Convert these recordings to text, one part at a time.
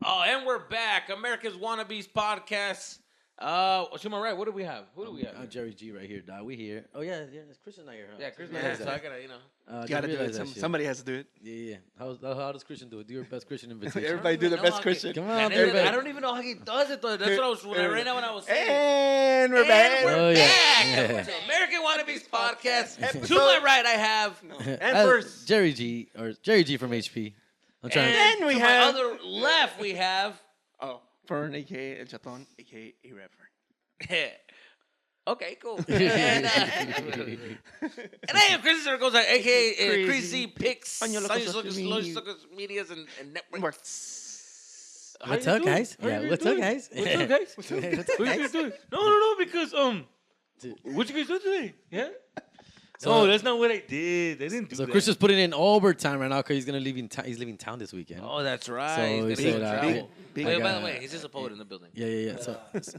Oh, and we're back. America's Wannabes podcast. To my right, what do we have? Who do we have? I'm Jerry G right here, dog. We here. Oh yeah, Christian's not here, huh? Yeah, Chris not here, so I gotta, You gotta do it. Somebody has to do it. Yeah. How does Christian do it? Do your best Christian invitation. Everybody do the best Christian. Come Man, on, everybody. I don't even know how he does it though. That's what I was right now when I was saying. And we're back. We're back. Yeah. To American Wannabes podcast. To my right, I have. And first, Jerry G from HP. I'm trying. And then we to have my other left, we have. Fern, aka El Chaton, aka a rapper. Okay, cool. and I am Chris Zaragoza, a.k.a. Chris Z. Picks, Social Medias, and Networks. What's up, guys? Yeah, what's up, guys? What's up, guys? What you guys doing? No, because, what you guys do today? Yeah? No, that's not what I did. I didn't do that. So Chris is putting in overtime right now because he's gonna he's leaving town this weekend. Oh, that's right. So he's he said, by the way, he's just a poet in the building. Yeah.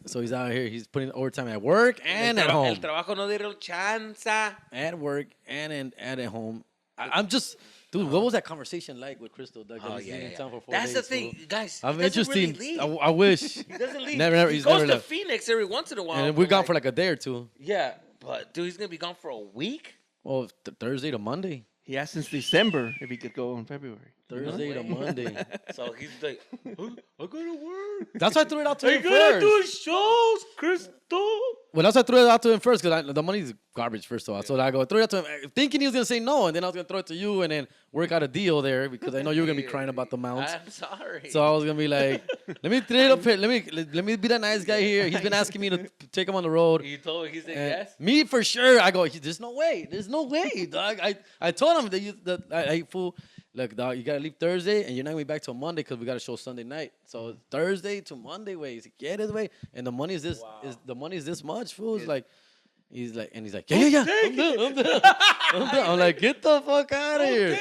So he's out here. He's putting overtime at work and at home. El trabajo no dieron chanza. At work and at home. I'm just, dude. What was that conversation like with Crystal? Oh yeah. In town for 4 That's days, the thing, fool. guys. I'm he doesn't interested. Really leave. I wish. He doesn't leave. Never. He He's goes never to left. Phoenix every once in a while. And we're gone for like a day or two. Yeah, but dude, he's gonna be gone for a week. Well, Thursday to Monday. He asked since December if he could go in February. Thursday to Monday. So he's like, I gotta work. That's why I threw it out to him I gotta first. do shows, Crystal. Well, that's why I threw it out to him first because the money's garbage, first of all. So I go, throw it out to him, thinking he was going to say no, and then I was going to throw it to you and then work out a deal there because I know you were going to be crying about the amounts. I'm sorry. So I was going to be like, let me throw it up here. Let me be that nice guy here. He's been asking me to take him on the road. He said yes? Me, for sure. I go, there's no way. There's no way, dog. I told him that fool, look, dog, you got to leave Thursday, and you're not going to be back till Monday because we got to show Sunday night. So Thursday to Monday, wait. He's like, yeah, this way. And the money is this, this much, fool. He's like, yeah. I'm done. I'm like, get the fuck out of here.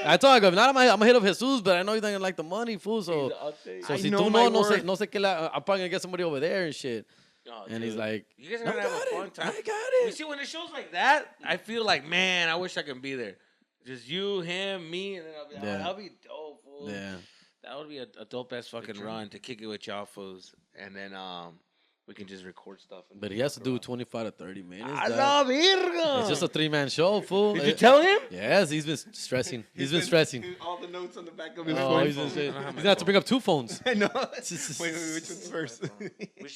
I told him, I go, if not, I'm gonna hit up Jesus, but I know he's not gonna like the money, fool. So si tú no sé qué I'm probably gonna get somebody over there and shit. Oh, and dude. He's like, you guys are gonna have a fun time. I got it. You see, when it shows like that, I feel like, man, I wish I could be there. Just you, him, me, and then I'll be like, that'll be dope, fool. Yeah. That would be a dope ass fucking run to kick it with y'all fools, and then we can just record stuff. But he has to do 25 to 30 minutes. I love Virgo. It's just a 3-man show, fool. Did you tell him? Yes, he's been stressing. He's been stressing. All the notes on the back of his phone. phone. He's gonna have to bring up 2 phones. I know. Wait, which one's first?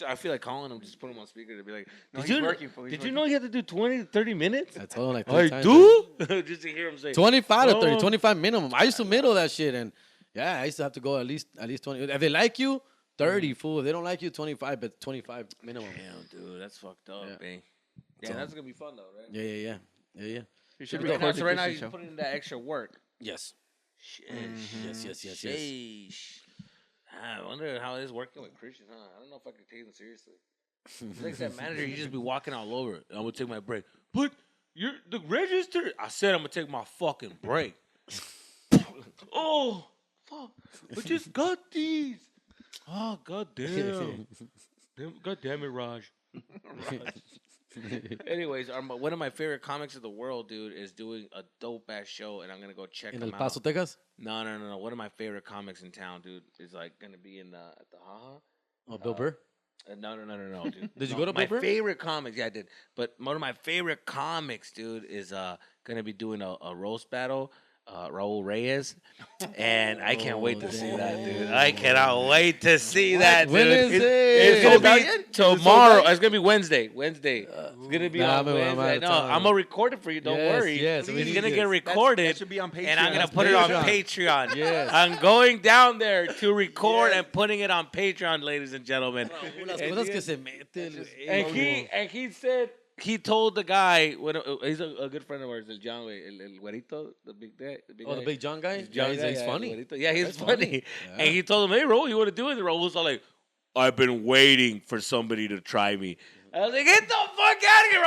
I feel like calling him, just put him on speaker to be like, did you know he had to do 20 to 30 minutes? I told him like 3 I times. do? Just to hear him say 25 to 30, 25 minimum. I used to middle that shit, and yeah, I used to have to go at least 20. If they like you, 30, fool. If they don't like you, 25, but 25 minimum. Damn, dude, that's fucked up, man. Yeah, that's gonna be fun though, right? Yeah. You should record so right now, you're putting in that extra work. Yes. Yes. Sheesh. I wonder how it is working with Christian, huh? I don't know if I could take him seriously. He's like that manager, you just be walking all over. I'm gonna take my break. But you're the register. I said I'm gonna take my fucking break. Oh, fuck! I just got these. Oh, goddamn. God damn it, Raj. Anyways, one of my favorite comics of the world, dude, is doing a dope-ass show, and I'm going to go check him out. In El Paso, Texas? No. One of my favorite comics in town, dude, is like going to be at the Haha. Oh, Bill Burr? No, dude. Did you go to Bill Burr? My favorite comics, yeah, I did. But one of my favorite comics, dude, is going to be doing a roast battle. Raul Reyes, and I can't wait to see that, dude. I cannot wait to see that, dude. When is it? It's gonna be tomorrow. It's gonna be Wednesday. It's gonna be on Wednesday. No, I'm gonna record it for you. Don't worry. Yes, it's gonna get recorded. That should be on Patreon. And I'm gonna put it on Patreon. Yes. I'm going down there to record and putting it on Patreon, ladies and gentlemen. And he said. He told the guy, he's a good friend of ours, is John, el güerito, the big guy. The big John guy? He's funny. Yeah, he's funny. Yeah. And he told him, hey, Raul, you want to do it? And Raul was all like, I've been waiting for somebody to try me. I was like, get the fuck out of here,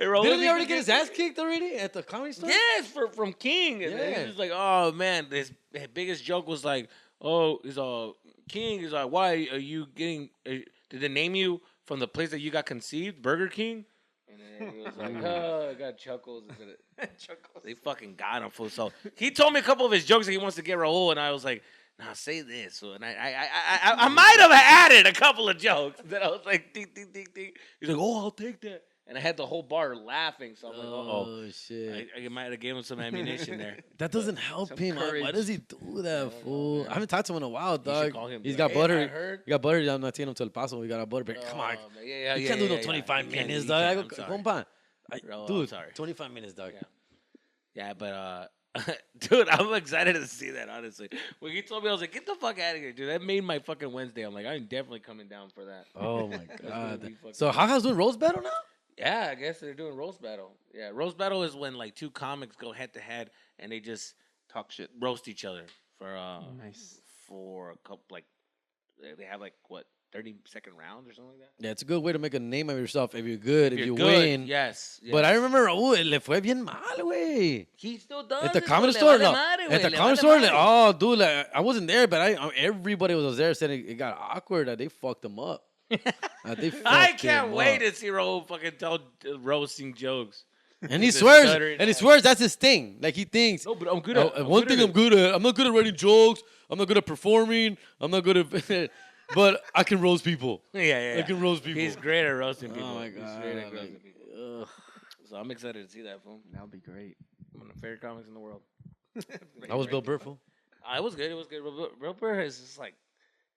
Raul. Didn't he already get his ass kicked already at the comedy store? Yes, from King. And he was like, oh, man, his biggest joke was like, King is like, why are you getting, did they name you from the place that you got conceived, Burger King? And he was like, I got chuckles. Chuckles. They fucking got him, fool. So he told me a couple of his jokes that he wants to get Raul, and I was like, now say this. So, and I might have added a couple of jokes that I was like, ding, ding, ding, ding. He's like, oh, I'll take that. And I had the whole bar laughing. So I'm like, oh shit. I might have given him some ammunition there. That doesn't help him. Man. Why does he do that, fool? know, I haven't talked to him in a while, You dog. should call him. He's Be got like, hey, butter. I heard. He got butter. I'm not taking him to El Paso. We got our butter. But come on. Yeah, You can't do no yeah. 25 You can't, minutes, you dog. can't. I'm sorry. Compa. Bro, I'm Dude, sorry. 25 minutes, dog. Yeah, but dude, I'm excited to see that. Honestly, when he told me, I was like, "Get the fuck out of here, dude!" That made my fucking Wednesday. I'm like, I'm definitely coming down for that. Oh my gonna god. be fucking So Haha's doing roast battle now? Yeah, I guess they're doing roast battle. Yeah, roast battle is when like two comics go head to head and they just Talk shit. roast each other for Nice. for a couple like they have like what 30-second rounds or something like that. Yeah, it's a good way to make a name of yourself if you're good, if You're you good, win. yes. But I remember Raul, le fue bien mal, güey. He still does. At the it, comedy though. store, Le vale no. madre, At güey, the le comedy vale store, madre. oh, dude, like, I wasn't there, but everybody was there saying it got awkward. That they fucked him up. They fucked I can't him wait up. to see Raul fucking tell roasting jokes. And he The swears, stuttering and he ass. swears that's his thing. Like he thinks. No, but I'm good Oh, at one thing I'm good at. I'm not good at writing jokes. I'm not good at performing. I'm not good at, but I can roast people. Yeah. I can roast people. He's great at roasting people. Oh my He's god. great at like, roasting people. ugh. So I'm excited to see that film. That would be great. One of the favorite comics in the world. I was Bill Burr, fool. It was good. It was good. Real Burr is just like,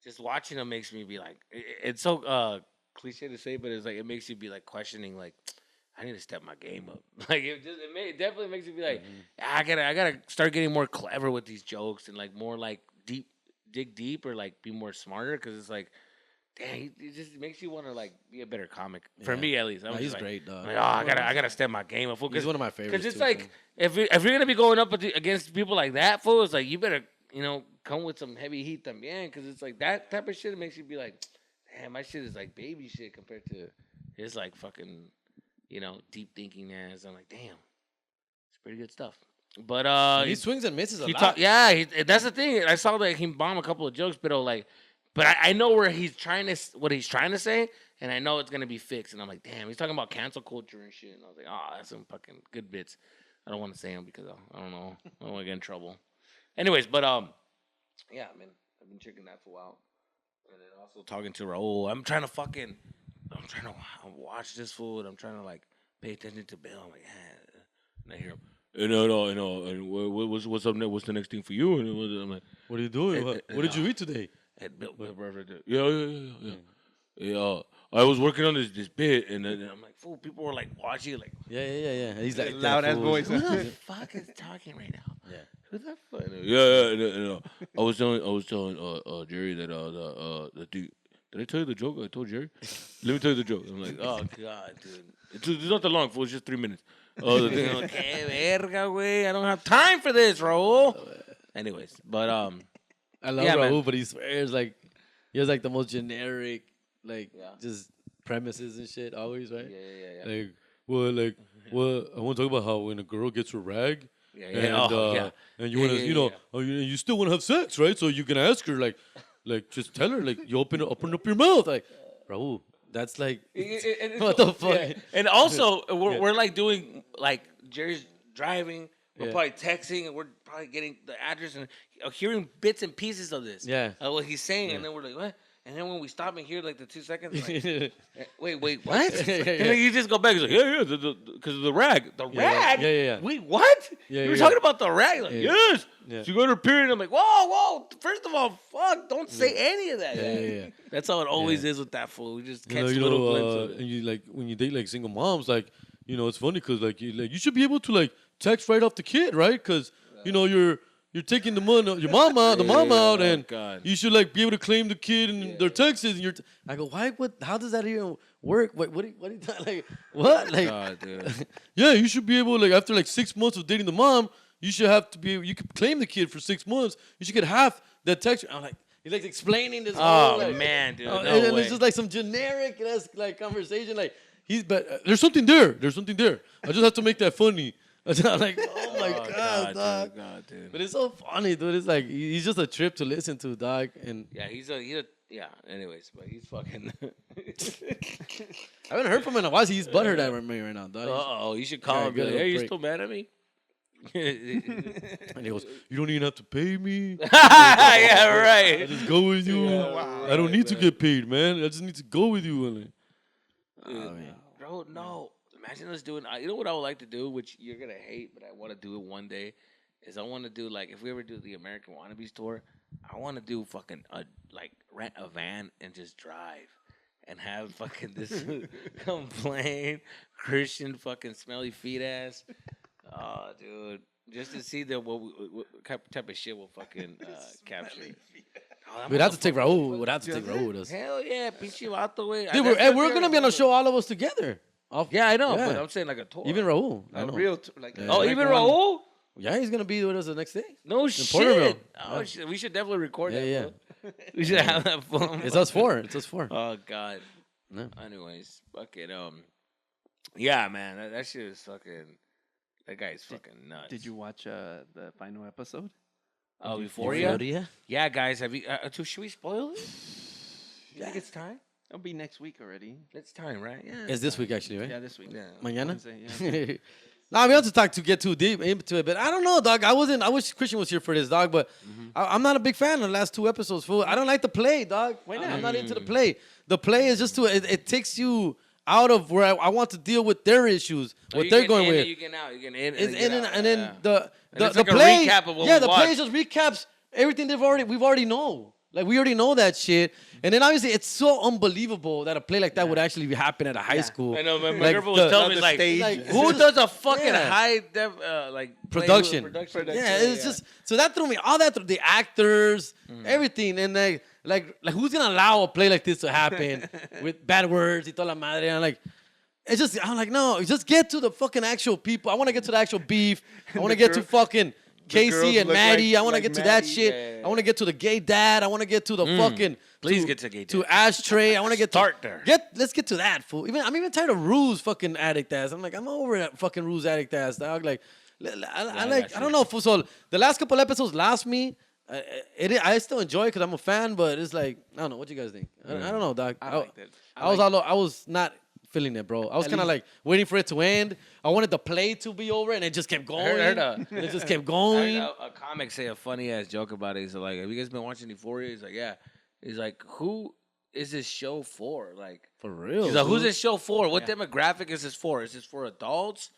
just watching him makes me be like, it's so cliche to say, but it's like it makes you be like questioning, like I need to step my game up. Like it definitely makes you be like, I gotta start getting more clever with these jokes and like more like dig deep or like be more smarter because it's like, dang, it just makes you want to like be a better comic. For Yeah. me at least. Nah, I'm he's just like, great, dog. like, oh, I gotta step my game up. He's one of my favorites. Because it's too, like fool. if you're gonna be going up against people like that, fool, it's like you better come with some heavy heat también. Because it's like that type of shit makes you be like, damn, my shit is like baby shit compared to his like fucking deep thinking ass. I'm like, damn, it's pretty good stuff. But he swings and misses a he lot. that's the thing. I saw that he bombed a couple of jokes, but I know what he's trying to say, and I know it's gonna be fixed. And I'm like, damn, he's talking about cancel culture and shit. And I was like, oh, that's some fucking good bits. I don't want to say them because I don't know. I don't want to get in trouble. Anyways, but yeah, man, I've been checking that fool out, and then also talking to Raul. I'm trying to watch this fool, and I'm trying to like pay attention to Bill. I'm like, and I hear him. And what's up next? What's the next thing for you? And I'm like, What are you doing? What did you eat today? Bill, yeah. I was working on this bit, and then I'm like, fool. People were like watching, like, Yeah. He's like Loud ass voice. who the fuck is talking right now? Yeah. Who the fuck? Yeah. I was telling Jerry that the dude. Did I tell you the joke? I told Jerry. Let me tell you the joke. I'm like, oh god, dude. It's not that long. Fool. It's just 3 minutes. Oh, the thing. I'm like, que verga, güey. I don't have time for this, Raul. Anyways, but I love Yeah, Raul, man. but he swears like he has like the most generic, like Yeah. just premises and shit always, right? yeah. Like, I want to talk about how when a girl gets her rag, Yeah. and you want to, you still want to have sex, right? So you can ask her, like just tell her, like you open up your mouth, like Raul. That's like what the fuck? Yeah. And also, we're like doing like Jerry's driving. We're Yeah. probably texting, and we're probably getting the address and hearing bits and pieces of this. Yeah. What he's saying, and then we're like, what? And then when we stop and hear like the 2 seconds, like, wait, what? Yeah. And then you just go back. He's like, yeah, because of the rag. The rag? Yeah. Wait, what? Yeah, you were yeah. talking about the rag? Like, Yeah. yes. Yeah. So you go to a period. I'm like, whoa. First of all, fuck, don't say any of that. Yeah. That's how it always is with that fool. We just catch you little know, glimpses of it. and you like when you date like single moms, like it's funny because like you should be able to like text right off the kid, right? Because you're taking the your mom out, Oh, and God. you should like be able to claim the kid and their texts. And I go, why? What? How does that even work? What? What? What? Like what? Like God, dude. yeah, you should be able like after like 6 months of dating the mom, you should have to be. You could claim the kid for 6 months. You should get half that text. I'm like. He's like explaining this. Oh, whole, like, man, dude. No and way. it's just like some generic like conversation. Like there's something there. There's something there. I just have to make that funny. I'm like, oh my god, dog. Dude, God, dude. But it's so funny, dude. It's like he's just a trip to listen to, dog. And Yeah, he's a yeah. Anyways, but he's fucking. I haven't heard from him in a while. He's butthurt at me right now, dog. You should call him. Be get a like, little hey, you break. still mad at me? And he goes, "You don't even have to pay me. Yeah, I right. just go with you. Yeah, wow. I don't need to man. get paid, man. I just need to go with you." And like, Dude, bro, no. Imagine us doing. You know what I would like to do, which you're gonna hate, but I want to do it one day. Is I want to do like if we ever do the American Wannabes tour, I want to do fucking like rent a van and just drive and have fucking this complain Christian fucking smelly feet ass. Oh, dude, just to see what type of shit we'll fucking capture. Oh, that we'd have to take motherfucker- Raul. We'd have to take Raul with us. Hell yeah, pinche vato, güey. Dude, That's we're gonna be on a fun. show, all of us together. Yeah, I know, but Yeah. I'm saying like a tour. Even Raul. I A know. real, like. Yeah. Oh, like even one- Raul? Yeah, he's gonna be with us the next day. No Porterville. shit. Oh Yeah. shit, we should definitely record Yeah, that. yeah. Fool. We should have that fun. It's us four. It's us four. Oh god. No. Anyways, fuck it. Yeah, man, that shit is fucking. That guy's fucking nuts. Did you watch the final episode? Oh, Euphoria? Yeah. Yeah, guys. Have you? Should we spoil it? You think it's time? It'll be next week already. It's time, right? Yeah. It's this week actually, right? Yeah, this week. Yeah. Mañana. Wednesday, yeah. Nah, we have to talk to get too deep into it, but I don't know, dog. I wish Christian was here for this, dog, but I'm not a big fan of the last two episodes, fool. I don't like the play, dog. Why not? I'm not into the play. The play is just it takes you out of where I want to deal with their issues, what they're going with. You get out. You get in. It's in and out, then yeah. the it's like a play, recap of what yeah, we the watched. play just recaps everything we've already know. Like we already know that shit, and then obviously it's so unbelievable that a play like that would actually happen at a high school. I know, my Like girlfriend the- was telling me the like, stage. who does a fucking Yeah. high def like play Production. production? Yeah, it's just so that threw me all that the actors, everything, and like who's gonna allow a play like this to happen with bad words y toda la madre? And like it's just I'm like no, just get to the fucking actual people. I want to get to the actual beef. I want to get to girl- fucking girls Casey and look Maddie. like- I want to like get to that Maddie. shit. Yeah. I want to get to the gay dad. I want to get to the fucking Please get to gay to dad. Ashtray. I want to get Start there. Let's get to that fool. I'm even tired of Rue's fucking addict ass. I'm like I'm over that fucking Rue's addict ass dog. Like I don't know fool. So the last couple episodes lost me. I still enjoy it because I'm a fan, but it's like I don't know. What you guys think? I don't know, dog. I liked it. I was not feeling it, bro. I was At kind of least- like waiting for it to end. I wanted the play to be over, and it just kept going. heard It just kept I going. heard a comic say a funny ass joke about it. He's like, "Have you guys been watching Euphoria?" He's like, "Yeah." He's like, "Who is this show for?" Like, For real. he's like, "Who's dude. this show for? What demographic is this for? Is this for adults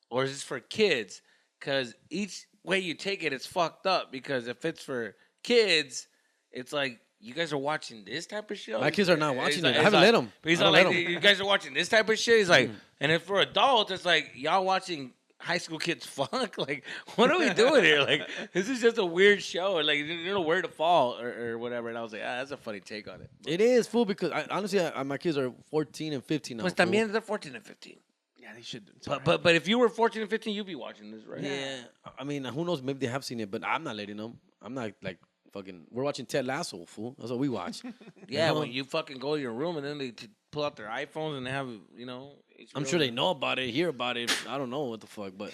or is this for kids?" Because each way you take it, it's fucked up. Because if it's for kids, it's like you guys are watching this type of show. My kids are not He's watching like- it. I he's haven't like- let them. But he's I not don't like, let 'em. you guys are watching this type of shit. He's like, and if for adults, it's like y'all watching high school kids fuck. Like, what are we doing here? Like, this is just a weird show. Or like, you don't know where to fall or whatever. And I was like, that's a funny take on it. It is fool because honestly, my kids are 14 and 15 now. Pues fool. también they're 14 and 15. Yeah, they should. But if you were 14 and 15, you'd be watching this, right? Yeah, I mean, who knows? Maybe they have seen it, but I'm not letting them. I'm not like fucking. We're watching Ted Lasso, fool. That's what we watch. Yeah, know? when you fucking go to your room and then they pull out their iPhones and they have, you know. I'm HBO. sure they know about it, hear about it. I don't know what the fuck, but.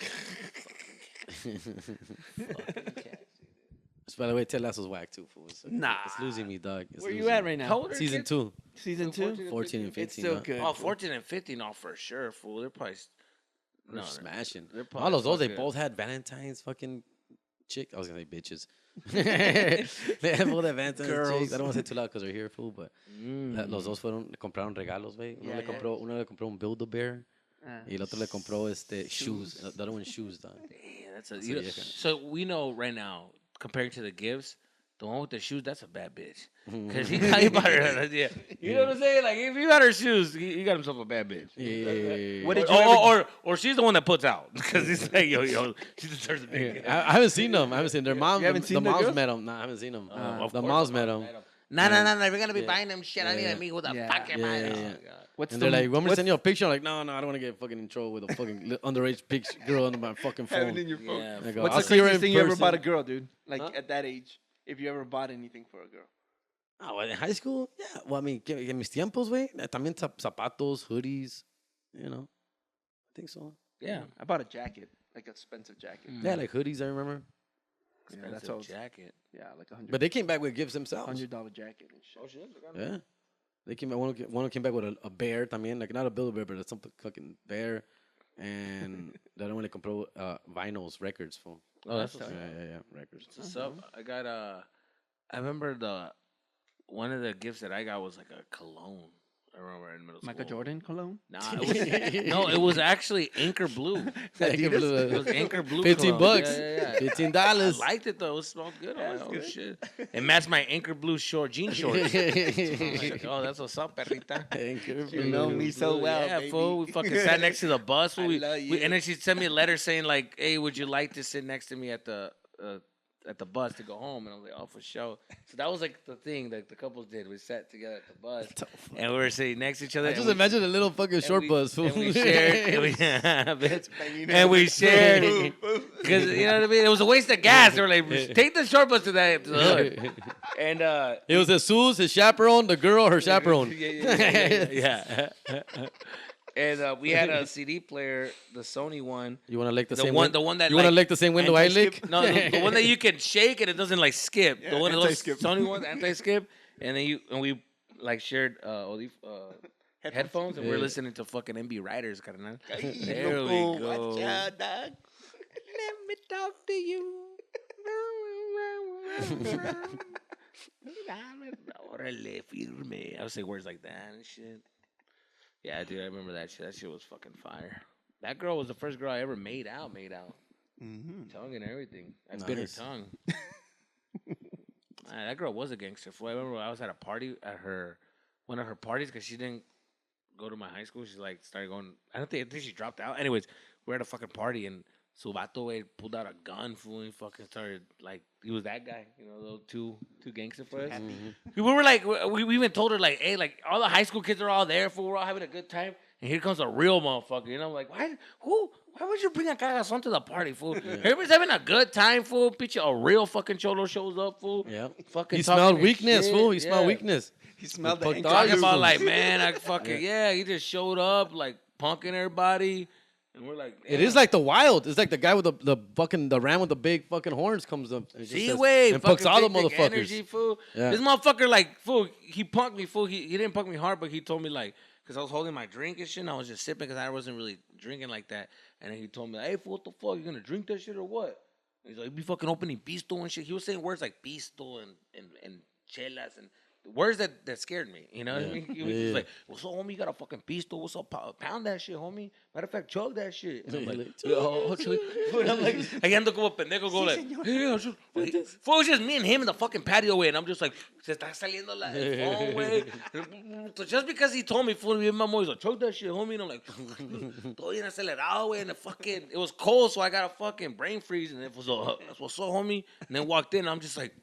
By the way, Ted Lasso's whack too, fool. Nah. It's losing me, dog. It's Where you losing at me. right How now? old are Season kids? 2, Season 2? 14 and 15. It's still dog. good. Oh, 14 and 15, no, for sure, fool. They're probably. They're No, smashing. they're All those, they fucking- both had Valentine's fucking chick. I was gonna say bitches. They have all that Valentine's Girls. chicks. I don't want to say too loud because they're here, fool, but Mm. los dos compraron regalos, güey. Yeah, yeah. Uno le compró un Build-A-Bear Ah. y el otro le compró shoes. The other one shoes, dog. Damn, that's a, That's you a know, vieja. so we know right now, compared to the gifts, the one with the shoes, that's a bad bitch. Because he bought her. Yeah. You know what I'm saying? Like, if he got her shoes, he got himself a bad bitch. Yeah. What did Or, you ever- or she's the one that puts out. Because he's like, yo, she deserves a big gift. I haven't seen them. I haven't seen their mom. You haven't the seen the moms girls? met them. No, I haven't seen them. Of the course moms the met moms them. No, we're going to be Yeah. buying them shit. I need Yeah. to meet with a Yeah. fucking Yeah, man. yeah, Oh, yeah. God. What's And the they're like, want me to what's send you a picture? I'm like, no, I don't want to get fucking in trouble with a fucking underage girl under my fucking have it phone. in your phone? Yeah, I go, What's I'll the see her craziest in thing you ever person. bought a girl, dude? Like Huh? at that age, if you ever bought anything for a girl. Oh, in high school? Yeah. Well, I mean, que mis tiempos, güey. También zapatos, hoodies. You know. I think so. Yeah. I bought a jacket, like an expensive jacket. Yeah, like hoodies, I remember. Yeah, that's Expensive all. jacket. Yeah, like But they came back with gifts themselves. $100 jacket and shit. Oh, shit. Yeah. They came back. One came back with a bear también. Like, not a Build-A-Bear, but some fucking bear. and the other one they compró vinyls, records, fool. Oh, that's Yeah, records. what's up. I got I remember one of the gifts that I got was like a cologne. I remember in middle school. Michael Jordan cologne? Nah, it was actually Anchor Blue. Anchor Blue. It was Anchor Blue. $15. cologne. Yeah. $15. I liked it though. It smelled good. I'm like, oh shit! It matched my Anchor Blue jean shorts. Like, oh, that's what's up, perrita. Anchor You Blue. know me so well, Yeah, baby. fool. We fucking sat next to the bus. Fool. I love you. And then she sent me a letter saying like, "Hey, would you like to sit next to me at the bus to go home?" And I was like, "Oh, for sure." So that was like the thing that the couples did. We sat together at the bus, and we were sitting next to each other. I just imagine a little fucking short bus, fool. And we shared. And we shared. Because, you know what I mean? It was a waste of gas. They were like, take the short bus to the hood. And it was Jesus, his chaperone, the girl, her chaperone. yeah. And we had a CD player, the Sony one. You want to lick the same one? window? The one that you want to lick the same window I lick? No, the one that you can shake and it doesn't like skip. Yeah, The one of those anti-skip. Sony ones, anti-skip. And then we like shared all these headphones, and we're listening to fucking MB Riders, carnal. There we go. Watch out, dog. Let me talk to you. Órale, firme. I would say words like that and shit. Yeah, dude, I remember that shit. That shit was fucking fire. That girl was the first girl I ever made out. Mm-hmm. Tongue and everything. I bit her Nice. tongue. That girl was a gangster. Fool. I remember I was at a party at one of her parties because she didn't go to my high school. She like started going. I think she dropped out. Anyways, we're at a fucking party and Subato pulled out a gun, fool, and fucking started like he was that guy, you know, those two gangster for us. We were like, we even told her like, hey, like all the high school kids are all there, fool. We're all having a good time, and here comes a real motherfucker. You know, I'm like, why would you bring a cagazón to the party, fool? Everybody's having a good time, fool. Bitch, a real fucking cholo shows up, fool. Yeah. Fucking He talking smelled his weakness, shit. fool. He smelled Yeah. weakness. He smelled the Fuck ink. dog. Talking about Fool. like, man, I fucking he just showed up like punking everybody, and we're like, It is like the wild. It's like the guy with the ram with the big fucking horns comes up. And just see says- way and pucks all the big motherfuckers. energy, fool. Yeah. This motherfucker like fool. He punked me, fool. He didn't punk me hard, but he told me like because I was holding my drink and shit. And I was just sipping because I wasn't really drinking like that. And then he told me, hey, fool, what the fuck? You gonna drink that shit or what? And he's like, you be fucking opening pisto and shit. He was saying words like pisto and chelas and words that scared me. You know what I mean? He was just like, what's up, homie? You got a fucking pisto? What's up? Pound that shit, homie. Matter of fact, chug that shit. And I'm like, oh, chug. And I'm like, I ando como pendejo, go like, hey, fool, it was just me and him in the fucking patio, way. And I'm just like, se está saliendo el phone, way. So just because he told me, fool, me and my mom, he's like, chug that shit, homie. And I'm like, todo bien acelerado, way. And it was cold, so I got a fucking brain freeze. And it was, what's up, homie? And then walked in, and I'm just like,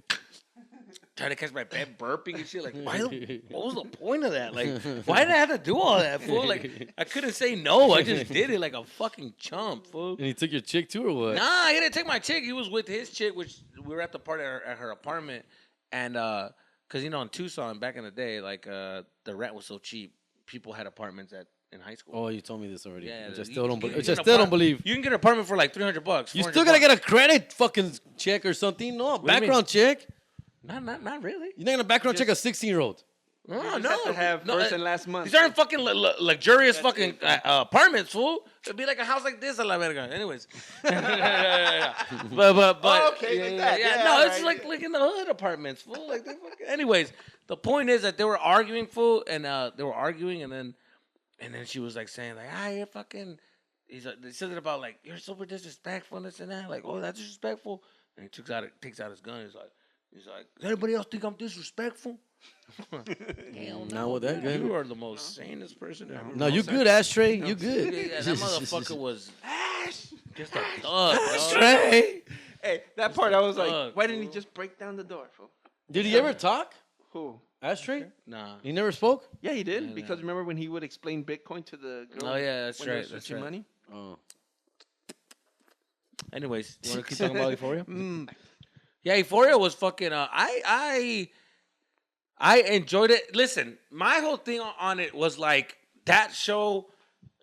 trying to catch my bed burping and shit. Like, what was the point of that? Like, why did I have to do all that, fool? Like, I couldn't say no. I just did it like a fucking chump, fool. And he took your chick too, or what? Nah, he didn't take my chick. He was with his chick, which we were at the party at her apartment. And, because, you know, in Tucson, back in the day, like, the rent was so cheap. People had apartments in high school. Oh, you told me this already. Yeah, Which I you still don't can believe. get Which I an still don't apart- believe. You can get an apartment for like $300. You $400 still gotta get a credit fucking check or something. No, do you mean? background check. Not really. You're not gonna background check a 16-year-old. No, You no. just have to have no, first and last month. These aren't fucking luxurious fucking apartments, fool. It'd be like a house like this, a la verga. Anyways, but Oh, okay, like that. Yeah, no, all it's right. like in the hood apartments, fool. Like they fucking. Anyways, the point is that they were arguing, fool, and then she was like saying like, ah, you're fucking. He's like, they said it about like you're super disrespectful and this and that. Like, oh, that's disrespectful. And he takes out his gun. He's like, does anybody else think I'm disrespectful? Hell no, Not with that man. gun. You are the most sanest person ever. No, you good, Ashtray. You good. Yeah, that motherfucker was just a thug. dog. Ashtray. Hey, that part I was like, Fuck, why didn't he fool. just break down the door, fool? Did he ever talk? Who? Ashtray? Nah. He never spoke? Yeah, he did. Yeah, because remember when he would explain Bitcoin to the girl? Oh yeah, that's when they were right. That's switching right. money? Oh. Anyways, you want to keep talking about Euphoria? Mm. Yeah, Euphoria was fucking. I enjoyed it. Listen, my whole thing on it was like that show.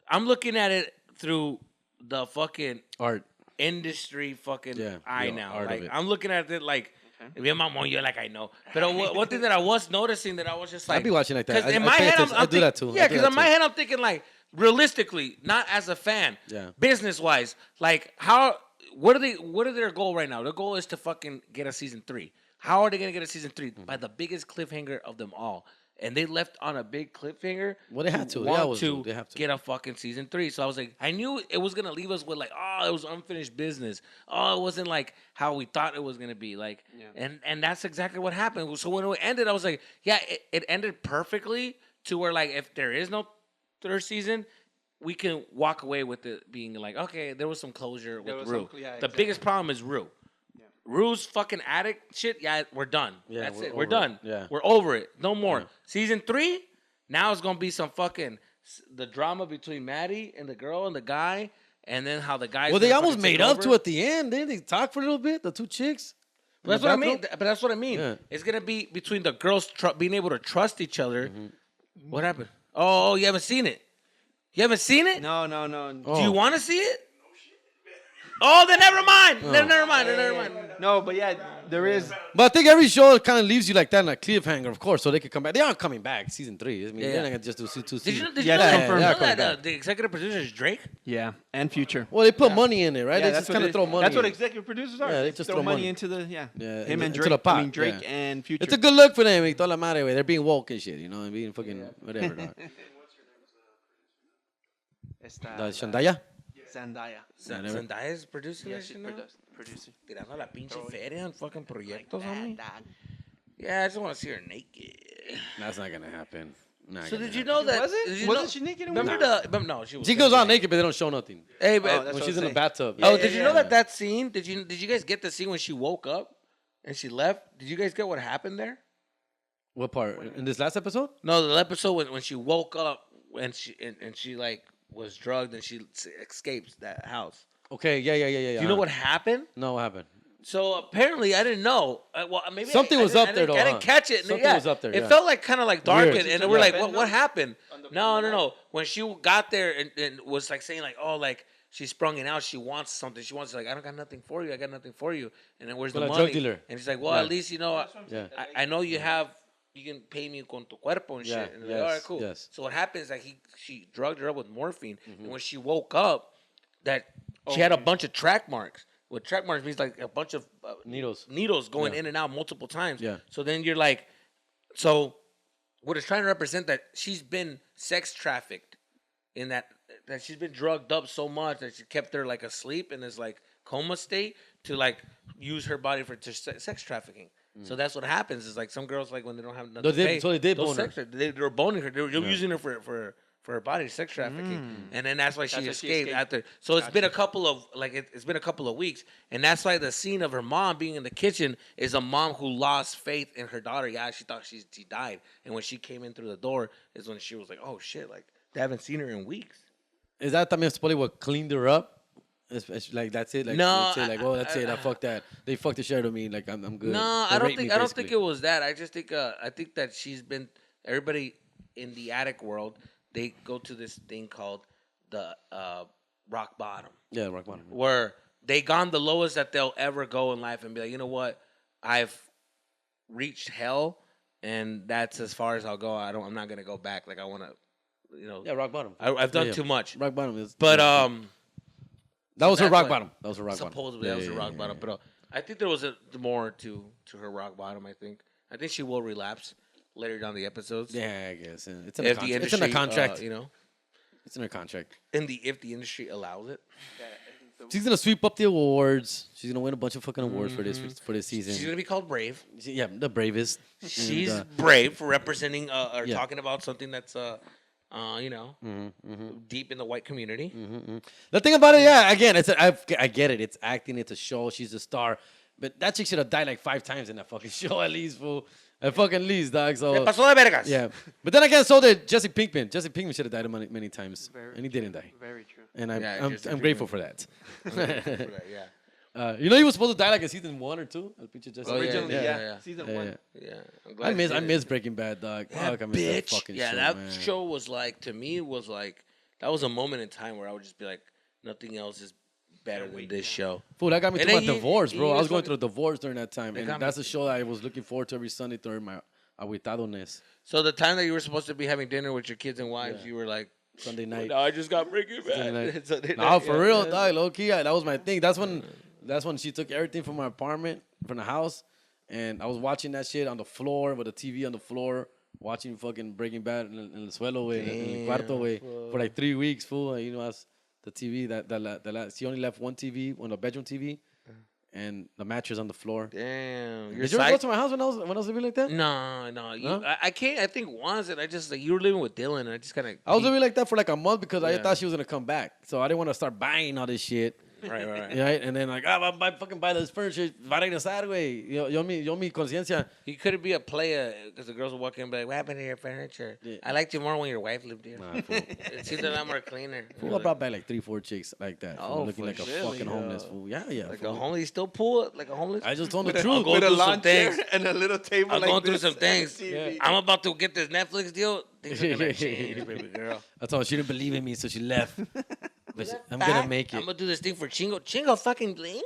I'm looking at it through the fucking Art. industry fucking eye the now. art of Like it. I'm looking at it like. Bien mamón, yo like I know. But one thing that I was noticing that I was just like I'd be watching like that. Because in I my pay head, attention. I'm I do that too. Yeah, I do because that in my too. head I'm thinking like realistically, not as a fan. Yeah. Business wise, like what are their goal right now? Their goal is to fucking get a season 3. How are they gonna get a season 3? By the biggest cliffhanger of them all. And they left on a big cliffhanger. Well, they had to. They Want always to do. They have to. get a fucking season 3. So I was like, I knew it was gonna leave us with like, oh, it was unfinished business. Oh, it wasn't like how we thought it was gonna be. Like, and that's exactly what happened. So when it ended, I was like, yeah, it ended perfectly to where like if there is no 3rd season, we can walk away with it being like, okay, there was some closure with Rue. The biggest problem is Rue. Rue's fucking addict shit, yeah, we're done. Yeah, That's it. over We're done. it. Yeah. We're over it. No more. Yeah. Season 3, now it's going to be some fucking, the drama between Maddie and the girl and the guy, and then how the guy. Well, they almost made up to at the end. Didn't they talk for a little bit? The 2 chicks? But that's what I mean. But that's what I mean. Yeah. It's going to be between the girls being able to trust each other. What happened? Oh, you haven't seen it? You haven't seen it? No. Do you want to see it? Oh, then never mind. Then never mind. No, but yeah, there is. But I think every show kind of leaves you like that in a cliffhanger, of course, so they can come back. They aren't coming back, season 3. I mean, they're not going to just do 2 seasons. Did you know Yeah, that the executive producer is Drake? Yeah, and Future. Well, they put money in it, right? Yeah, they just kind of throw money. That's what in. executive producers are. Yeah, they just throw money into the Yeah, him and into Drake. the pot, I mean Drake yeah. and Future. It's a good look for them. Toda la madre, güey. They're being woke and shit, you know, and being fucking whatever. Dog. The Shandaya? Zendaya. Zendaya is producing Yeah, that she's shit now? producing. Tirando la pinche feria en fucking proyectos, homie. Yeah, I just want to see her naked. That's not gonna happen. So did you know that? Was it? did you Wasn't know- she naked in Remember no, she was. She goes out naked, but they don't show nothing. Hey, Oh, but that's When what she's I'm in the saying. bathtub. oh, did you know that scene? Did you guys get the scene when she woke up and she left? Did you guys get what happened there? What part? In this last episode? No, the episode when she woke up and she like was drugged and she escapes that house. Okay, yeah. Do you know what happened? No, what happened? So apparently, I didn't know. Well, maybe Something was up there, though, I didn't huh? catch it. Something was up there, It yeah. felt like kind of like dark, Weird. and we're Yeah. like, what happened? No. When she got there and was like saying like, oh, like she sprung it out. She wants something. She wants like, I don't got nothing for you. I got nothing for you. And then where's But the a money? drug dealer. And she's like, well, Yeah. at least Yeah. I know you have. You can pay me con tu cuerpo and Yeah, shit. And they're like, all right, cool. yes. So what happens is like she drugged her up with morphine, and when she woke up, that she had a bunch of track marks. What track marks means like a bunch of needles going Yeah. in and out multiple times. Yeah. So then you're like, so what it's trying to represent that she's been sex trafficked in that she's been drugged up so much that she kept her like asleep in this like coma state to like use her body for sex trafficking. So that's what happens. Is like some girls like when they don't have nothing to pay, So they did those bone her. sex they were boning her. They were using her for her body, sex trafficking, and then that's why she That's why she escaped escaped. after. So it's been a couple of it's been a couple of weeks, and that's why the scene of her mom being in the kitchen is a mom who lost faith in her daughter. Yeah, she thought she died, and when she came in through the door is when she was like, oh shit, like they haven't seen her in weeks. Is that también supposedly what cleaned her up? It's like that's it. Like, No, that's it. Like, oh, that's it. I fucked that. They fucked the shit out of me. Like I'm good. No, They I don't raped me, think I don't think basically. it was that. I just think I think that she's been everybody in the addict world. They go to this thing called the rock bottom, Yeah, rock bottom. where they gone the lowest that they'll ever go in life and be like, you know what, I've reached hell, and that's as far as I'll go. I'm not gonna go back. Like I want to, Yeah, rock bottom. I've done Yeah. too much. Rock bottom is. But that was her that's rock why- bottom. That was her rock supposedly bottom. that was her rock bottom. But I think there was more to her rock bottom. I think she will relapse later down the episodes. Yeah, I guess. Yeah. It's in If the the contract. It's in industry, the contract. you know, It's in her contract. if the industry allows it, She's gonna sweep up the awards. She's gonna win a bunch of fucking awards for this season. she's gonna be called brave. Yeah, the bravest. She's And, brave for representing or Yeah. talking about something that's deep in the white community. the thing about it, yeah, again, I get it. It's acting. It's a show. She's a star. But that chick should have died like 5 times in that fucking show at least, fool. At fucking least, dog. Se So pasó de vergas. yeah. But then again, so did Jesse Pinkman. Jesse Pinkman should have died many times, and he didn't die. Very true. And Yeah, Jesse I'm grateful Pinkman. for that. Yeah. You know, he was supposed to die like in season 1 or 2. El pinche Jesse Oh, yeah, Pinkman. Originally, yeah. Season Yeah, 1. yeah. Yeah. I'm glad I he miss did it. Breaking Bad, dog. That Fuck, I miss bitch. that fucking show, that man. show was like, to me, that was a moment in time where I would just be like, nothing else is better than this show. Fool, that got me And through my then he- divorce, bro. he I was was going fucking- through a divorce during that time, They and got that's me- a show that I was looking forward to every Sunday during my aguitadoness. So the time that you were supposed to be having dinner with your kids and wives, Yeah. you were like, Sunday night. No, I just got Breaking Sunday Bad. Sunday No, night, for yeah. real, dog. Low key, that was my thing. That's when she took everything from my apartment, from the house, and I was watching that shit on the floor with the TV on the floor, watching fucking Breaking Bad in el suelo, way, in el cuarto, way, for like 3 weeks, fool. You know, as the TV she only left one TV, on the bedroom TV, and the mattress on the floor. Damn. Did you ever go to my house when I was living like that? No. No? I can't. I think once, and I just like you were living with Dylan, and I just kind of. I was living like that for like a month because I Yeah. thought she was gonna come back, so I didn't want to start buying all this shit. Right. Right, and then like, buy this furniture, va a regresar, güey. Yo mi conciencia. You couldn't be a player because the girls would walk in and be like, "What happened to your furniture? Yeah. I liked you more when your wife lived here. Nah, fool. It seems a lot more cleaner." Fool, I brought back like 3-4 chicks like that. Fool, Oh, looking for like a sure, fucking yeah. homeless fool. Yeah. Like Fool. a homeless, still pull it like a homeless. I just told the With a- truth. go with a through some lawn chair things. and a little table I'm like going through this some and a things. TV. I'm about to get this Netflix deal. Things are gonna change, baby girl. I told her she didn't believe in me, so she left. But I'm gonna Back, make it. I'm gonna do this thing for Chingo. Chingo fucking bling.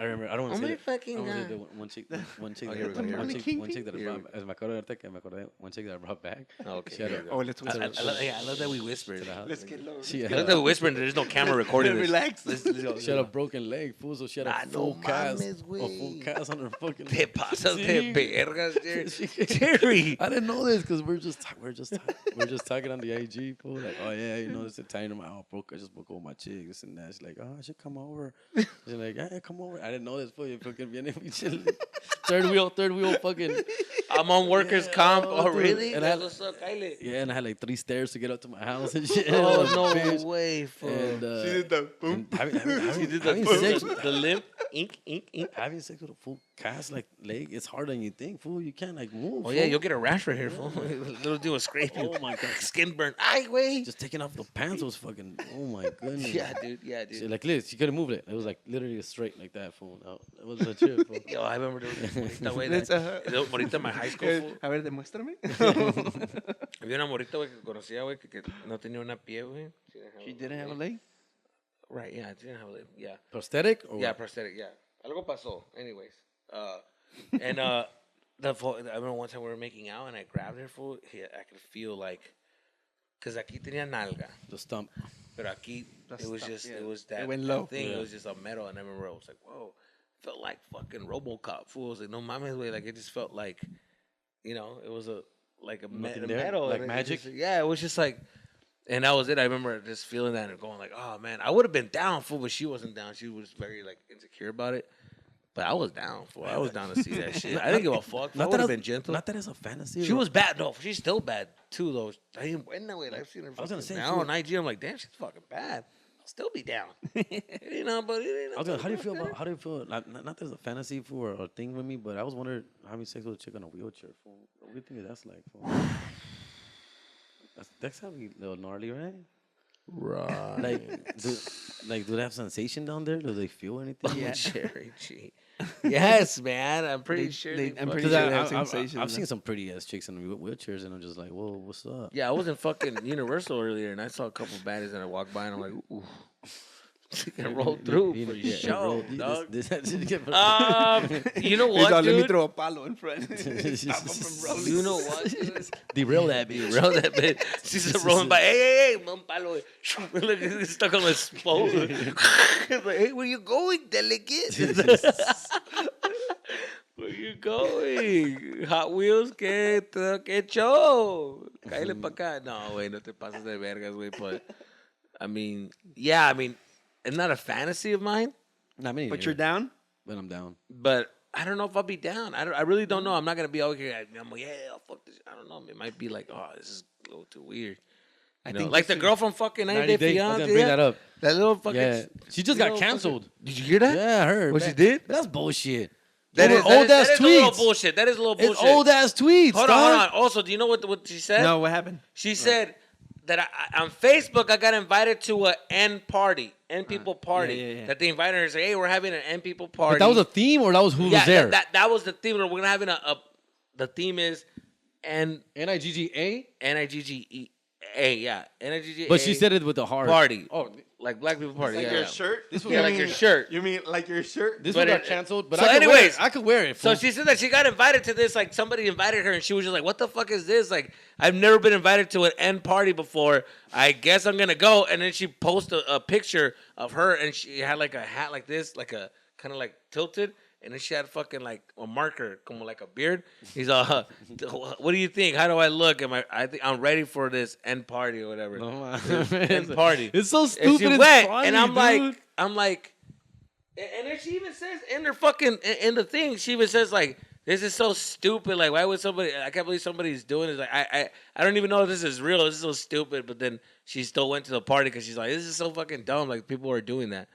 I remember. I don't want Oh to say my that. fucking I don't wanna God. say that one chick. One chick. Oh, here we go, here we One go. chick that I Here we brought. As me acuerdo ahorita que me acordé, one chick that I brought back. Okay. She had here a- we go. Oh, let's whisper. I love that we whispered. to the house. Let's get low. She I had love that we whispered. There's no camera recording this. Relax. Let's go. She had a broken leg, fool, so she had Ah, a no full cast. mames, A full güey. cast on her fucking Te pasas de Sí. vergas, Jerry. She- Jerry. I didn't know this because we're just talking on the IG, fool. Like, oh yeah, you know, this Italian. Oh, I just broke over my chick, this and that. She's like, oh, I should come over. She's like, yeah, come over. I didn't know this, fool. You fucking viene, we chill. Third wheel, fucking. I'm on workers' Yeah, comp. oh, Oh, dude. really? And That's I- what's up, Kylie. Yeah, and I had like 3 stairs to get up to my house and shit. Oh, Like, no bitch. way, fool. And, She did the boom. and having The sex, the limp. Ink. having sex with a full cast like leg, it's harder than you think, fool. You can't like move. Oh, yeah, fool. you'll get a rash right here, fool. Little dude will scrape you. Oh my god, Skin burn. Ay, güey. just taking off the pants was fucking. Oh my goodness. Yeah, dude. She, like Liz, she couldn't move it. It was like literally straight like that, fool. No, it was legit, fool. Yo, I remember there was a morita, güey. Let's, Morita in my high school, fool. A ver, demuéstrame. Había una morita, güey, que conocía, güey, que no tenía una pie, güey. She didn't have a leg? Right, yeah, she didn't have a leg. Yeah. Prosthetic? Or Yeah, what? prosthetic, yeah. Algo pasó. Anyways. And I remember one time we were making out and I grabbed her, fool. I could feel like, because aquí tenía nalga. The stump. Pero aquí, The it was stuff, just, yeah. it was It that, went that low. thing. Yeah. It was just a metal. And I remember I was like, whoa. Felt like fucking RoboCop, fool. I was like, no mames, way. Like, it just felt like, you know, it was a Nothing a there? metal. Like and it magic? just- yeah, it was just like, and that was it. I remember just feeling that and going like, oh, man. I would have been down, fool, but she wasn't down. She was very, like, insecure about it. But I was down, fool. I was down to see that shit. I didn't give a fuck. I would have been gentle. Not that it's a fantasy. She was bad. No, she's still bad too, though. I didn't win that way. I've seen her. I was gonna say, now she on IG, I'm like, damn, she's fucking bad. I'll still be down. You know, but it ain't. I was gonna, how do you feel? Not that there's a fantasy for or a thing with me, but I was wondering having sex with a chick on a wheelchair. Fool. What do you think that's like? Fool? That's gotta be a little gnarly, right? Right. Like, do they have sensation down there? Do they feel anything? Yeah, Jerry G. Yes, man. I'm pretty sure. I'm pretty Because sure they have sensation. I've seen some pretty ass chicks in wheelchairs, and I'm just like, whoa, what's up? Yeah, I was in fucking Universal earlier, and I saw a couple baddies, and I walked by, and I'm like, ooh. And rolled through for sure, dog. You know what, Let me dude? throw a palo in front. Stop him from rolling. You know what, dude? Derail that bitch. Roll that bitch. She's just rolling by. Hey, un palo. Look, he's stuck on the spot. He's like, hey, where you going, delegate? Where you going? Hot Wheels, ¿qué show? Cállate pa' acá. No, güey, no te pases de vergas, güey. But, I mean, it's not a fantasy of mine, Not me. But you're down? But I'm down. but I don't know if I'll be down. I really don't know. I'm not going to be out here. I'm like, yeah, I'll fuck this. I don't know. It might be like, oh, this is a little too weird. I You know, think like you the should- girl from fucking 90 Day I was Fiance. gonna bring that up. That little fucking. Yeah, she just you got know, canceled. fucking- Did you hear that? Yeah, I heard. What she Man, did? That's bullshit. That Those is were old ass that is a little tweets. bullshit. That is a little bullshit. It's old ass tweets. Hold on. Also, do you know what she said? No, what happened? She said that on Facebook I got invited to a N people party. yeah. That they invited her and said, hey, we're having an N people party. But that was a theme, or that was who was there? That was the theme. We're gonna have the theme is NIGGA. NIGGA, yeah, NIGGA. But she said it with the heart. Party. Oh, like black people party. Like yeah. your shirt? Yeah, like your shirt. You mean like your shirt? This But one got it- canceled, but so I could anyways, wear it. I could wear it. So fool. she said that she got invited to this, like somebody invited her, and she was just like, "What the fuck is this? Like, I've never been invited to an end party before. I guess I'm gonna go." And then she posted a picture of her, and she had like a hat like this, like a kind of like tilted, and then she had fucking like a marker, como like a beard. He's what do you think? How do I look? I think I'm ready for this end party or whatever. No, This man. end party. It's so And stupid. she It's went, funny, and I'm dude. like, and then she even says in her fucking in the thing, she even says like, "This is so stupid. Like, why would somebody? I can't believe somebody's doing this. Like, I don't even know if this is real. This is so stupid." But then she still went to the party because she's like, "This is so fucking dumb. Like, people are doing that."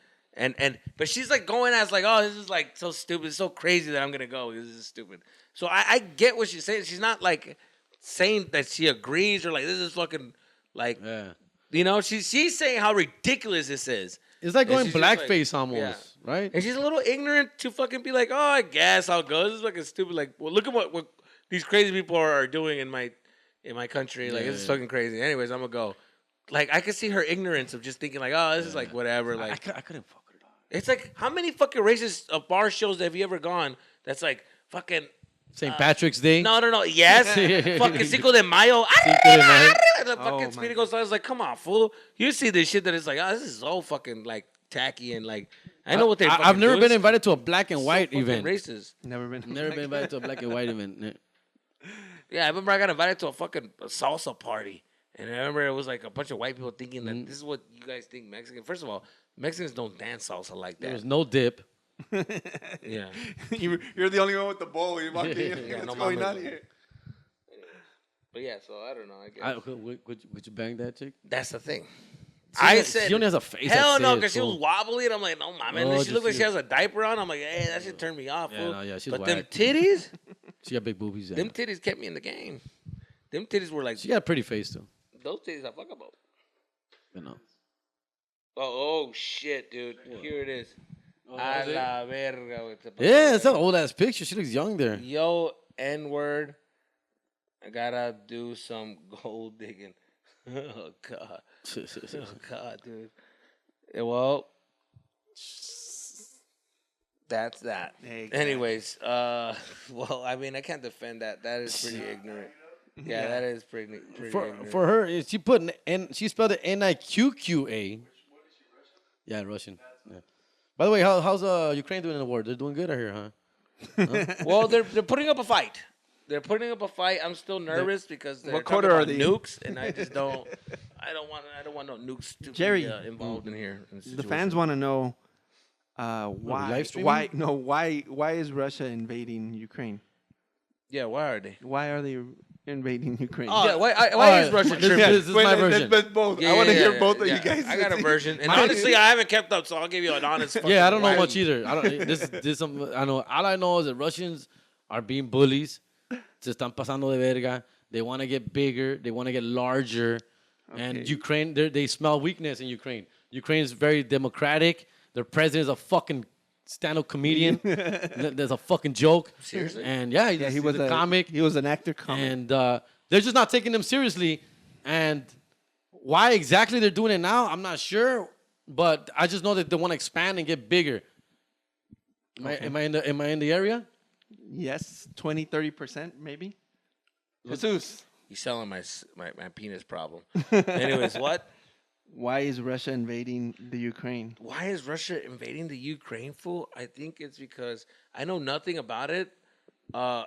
But she's like going as like, "Oh, this is like so stupid. It's so crazy that I'm gonna go. This is stupid." So I get what she's saying. She's not like saying that she agrees or like this is fucking like. Yeah. You know, she's saying how ridiculous this is. It's like And going she's just like- blackface almost, yeah. right? And she's a little ignorant to fucking be like, "Oh, I guess I'll go." This is fucking stupid. Like, well, look at what these crazy people are doing in my country. Like, this is fucking crazy. Anyways, I'm gonna go. Like, I could see her ignorance of just thinking like, "Oh, this is like whatever." Like, I couldn't fuck with her. it's like how many fucking racist bar shows have you ever gone? That's like fucking. St. Patrick's Day. No. Yes. Fucking Cinco de Mayo. Cinco de Mayo. The fucking Oh, Speedy my Gonzalez is like, come on, fool. You see this shit that is like, oh, this is so fucking like tacky and like, I know what they're I've never doing. been invited to a black and white So fucking event. racist. Never been. Never been invited to a black and white event. Yeah, I remember I got invited to a fucking salsa party. And I remember it was like a bunch of white people thinking that this is what you guys think Mexican. First of all, Mexicans don't dance salsa like There that. was no dip. Yeah. You're the only one with the bowl. You walked in. Yeah, What's no going mames. on here? But yeah, so I don't know. I guess. Would you bang that chick? That's the thing. She I only- said, she only has a face. hell that no, says, because she was fool. wobbly, and I'm like, no, man. And Oh, then she just looked like see she it. has a diaper on. I'm like, hey, that should turn me off, Yeah, fool. no, yeah, she's but them whack. titties, She got big boobies. Yeah. them titties kept me in the game. Them titties were like, She got a pretty face too. those titties I fuck about. You know. Oh shit, dude. Here it is. A that was it? la verga. With the Yeah, it's an old ass picture. She looks young there. Yo, N-word. I gotta do some gold digging. Oh, God. Oh, God, dude. Yeah, well, that's that. Exactly. Anyways, well, I mean, I can't defend that. That is pretty ignorant. Yeah, that is pretty ignorant. For her, she put an N. She spelled it Niqqa. Yeah, Russian. Yeah. By the way, how's Ukraine doing in the war? They're doing good out here, huh? Well, they're putting up a fight. They're putting up a fight. I'm still nervous because they're What talking quarter are about they? nukes, and I just don't. I don't want no nukes to Jerry. be involved in here. In The fans want to know why. live streaming? Why? No. Why is Russia invading Ukraine? Yeah, why are they? Why are they invading Ukraine? Yeah, why is Russia tripping? This is my version. But both. Yeah, I want to yeah, hear yeah, both of yeah. you guys. I got a version, and honestly, I haven't kept up, so I'll give you an honest. Yeah, I don't know fucking much why- either. I don't. This some. I know. All I know is that Russians are being bullies. Se están pasando de verga. They want to get bigger. They want to get larger. And Okay. Ukraine, they smell weakness in Ukraine. Ukraine is very democratic. Their president is a fucking stand-up comedian. There's a fucking joke. Seriously? And yeah, Yeah, he was a comic. He was an actor comic. And they're just not taking them seriously. And why exactly they're doing it now, I'm not sure. But I just know that they want to expand and get bigger. Am I in the area? Yes, 20-30% maybe. Jesus, He's selling my penis problem. Anyways, what? why is Russia invading the Ukraine? Why is Russia invading the Ukraine, fool? I think it's because I know nothing about it. I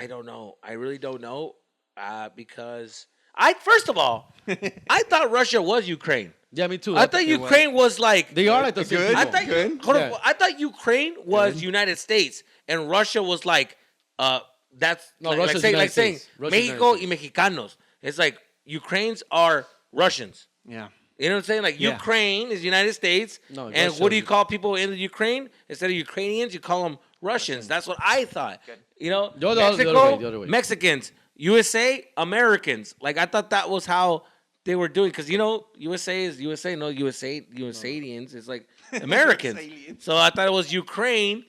don't know. I really don't know. Because first of all, I thought Russia was Ukraine. Yeah, me too. I thought Ukraine was like they are like the same Good. people. I thought Good. hold on, Yeah. I thought Ukraine was United States and Russia was like that's No, like, Russia's saying United Mexico States. y Mexicanos. It's like Ukrainians are Russians. Yeah. You know what I'm saying? Like Yeah. Ukraine is United States, No, and Russia what do you is- call people in the Ukraine? Instead of Ukrainians, you call them Russians. That's what I thought. You know, The other way, Mexico, the other way. Mexicans, USA, Americans. Like I thought that was how they were doing because you know USA is USA, no USAians. It's like Americans. USAians. So I thought it was Ukraine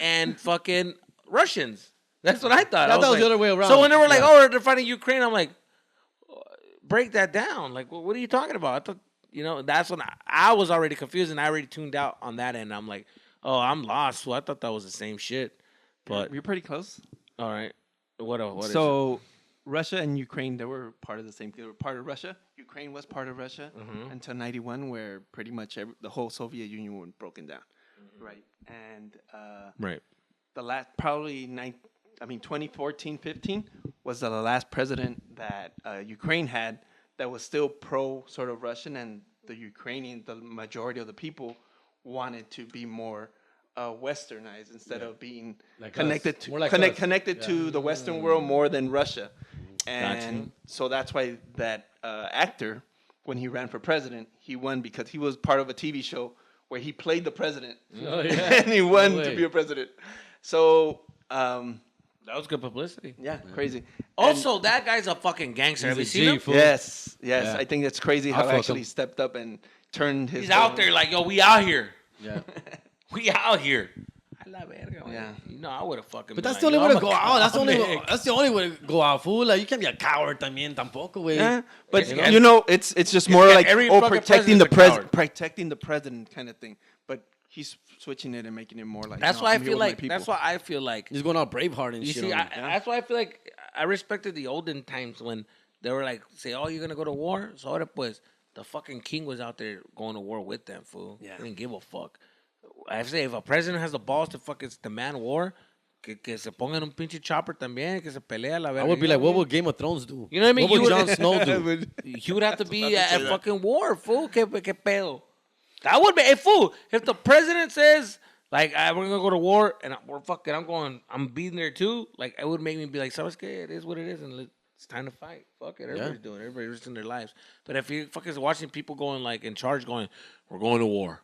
and fucking Russians. That's what I thought. I thought it was like- the other way around. So when they were like, Yeah. "Oh, they're fighting Ukraine," I'm like, break that down. Like, what are you talking about? I thought that's when I was already confused and I already tuned out on that end. I'm like, oh, I'm lost. Well, I thought that was the same shit. But You're pretty close. all right, what is it? So Russia and Ukraine, they were part of the same. They were part of Russia. Ukraine was part of Russia until '91, where pretty much the whole Soviet Union was broken down. Right. And Right. the last probably 2014, 15 was the last president that Ukraine had that was still pro sort of Russian, and the majority of the people wanted to be more westernized instead of being Like connected us. to More like us. connected to the Western world more than Russia. And Gotcha. so that's why that actor, when he ran for president, he won because he was part of a TV show where he played the president, Oh, yeah. and he won No to way. be a president. So That was good publicity. yeah, crazy. Also, that guy's a fucking gangster. Have you He's a seen G, him? fool. Yes, Yeah. I think that's crazy I'll how fuck actually him. stepped up and turned his. He's out there like, yo, we out here. Yeah. We out here. I love it. Yeah. I would have fucking. But been that's the like, only way yo, to I'm go a out. That's the only. comic. That's the only way to go out, fool. Like you can't be a coward también tampoco, güey. Yeah, but You know? it's just more Yeah, like every fucking protecting the president's a coward. protecting the president kind of thing. But he's switching it and making it more like. That's no, why I I'm here feel with my like. people. That's why I feel like. He's going all Braveheart and You shit. see, on him. that's why I feel like I respected the olden times when they were like, say, oh, you're gonna go to war. So ahora pues, the fucking king was out there going to war with them, fool. Yeah. They didn't give a fuck. I say if a president has the balls to fucking demand war, que se pongan un pinche chopper también, que se pelea la I verga. would be like, what would Game of Thrones do? You know what I mean? What You would would- Jon Snow do? He would have to be at fucking war, fool. Que pedo. That would be, hey, fool. If the president says, like, we're gonna go to war, and I'm being there too, like, it would make me be like, ¿sabes qué? It is what it is, and it's time to fight. Fuck it. Everybody's doing it. Everybody's risking their lives. But if you fucking watching people going, like, in charge going, we're going to war.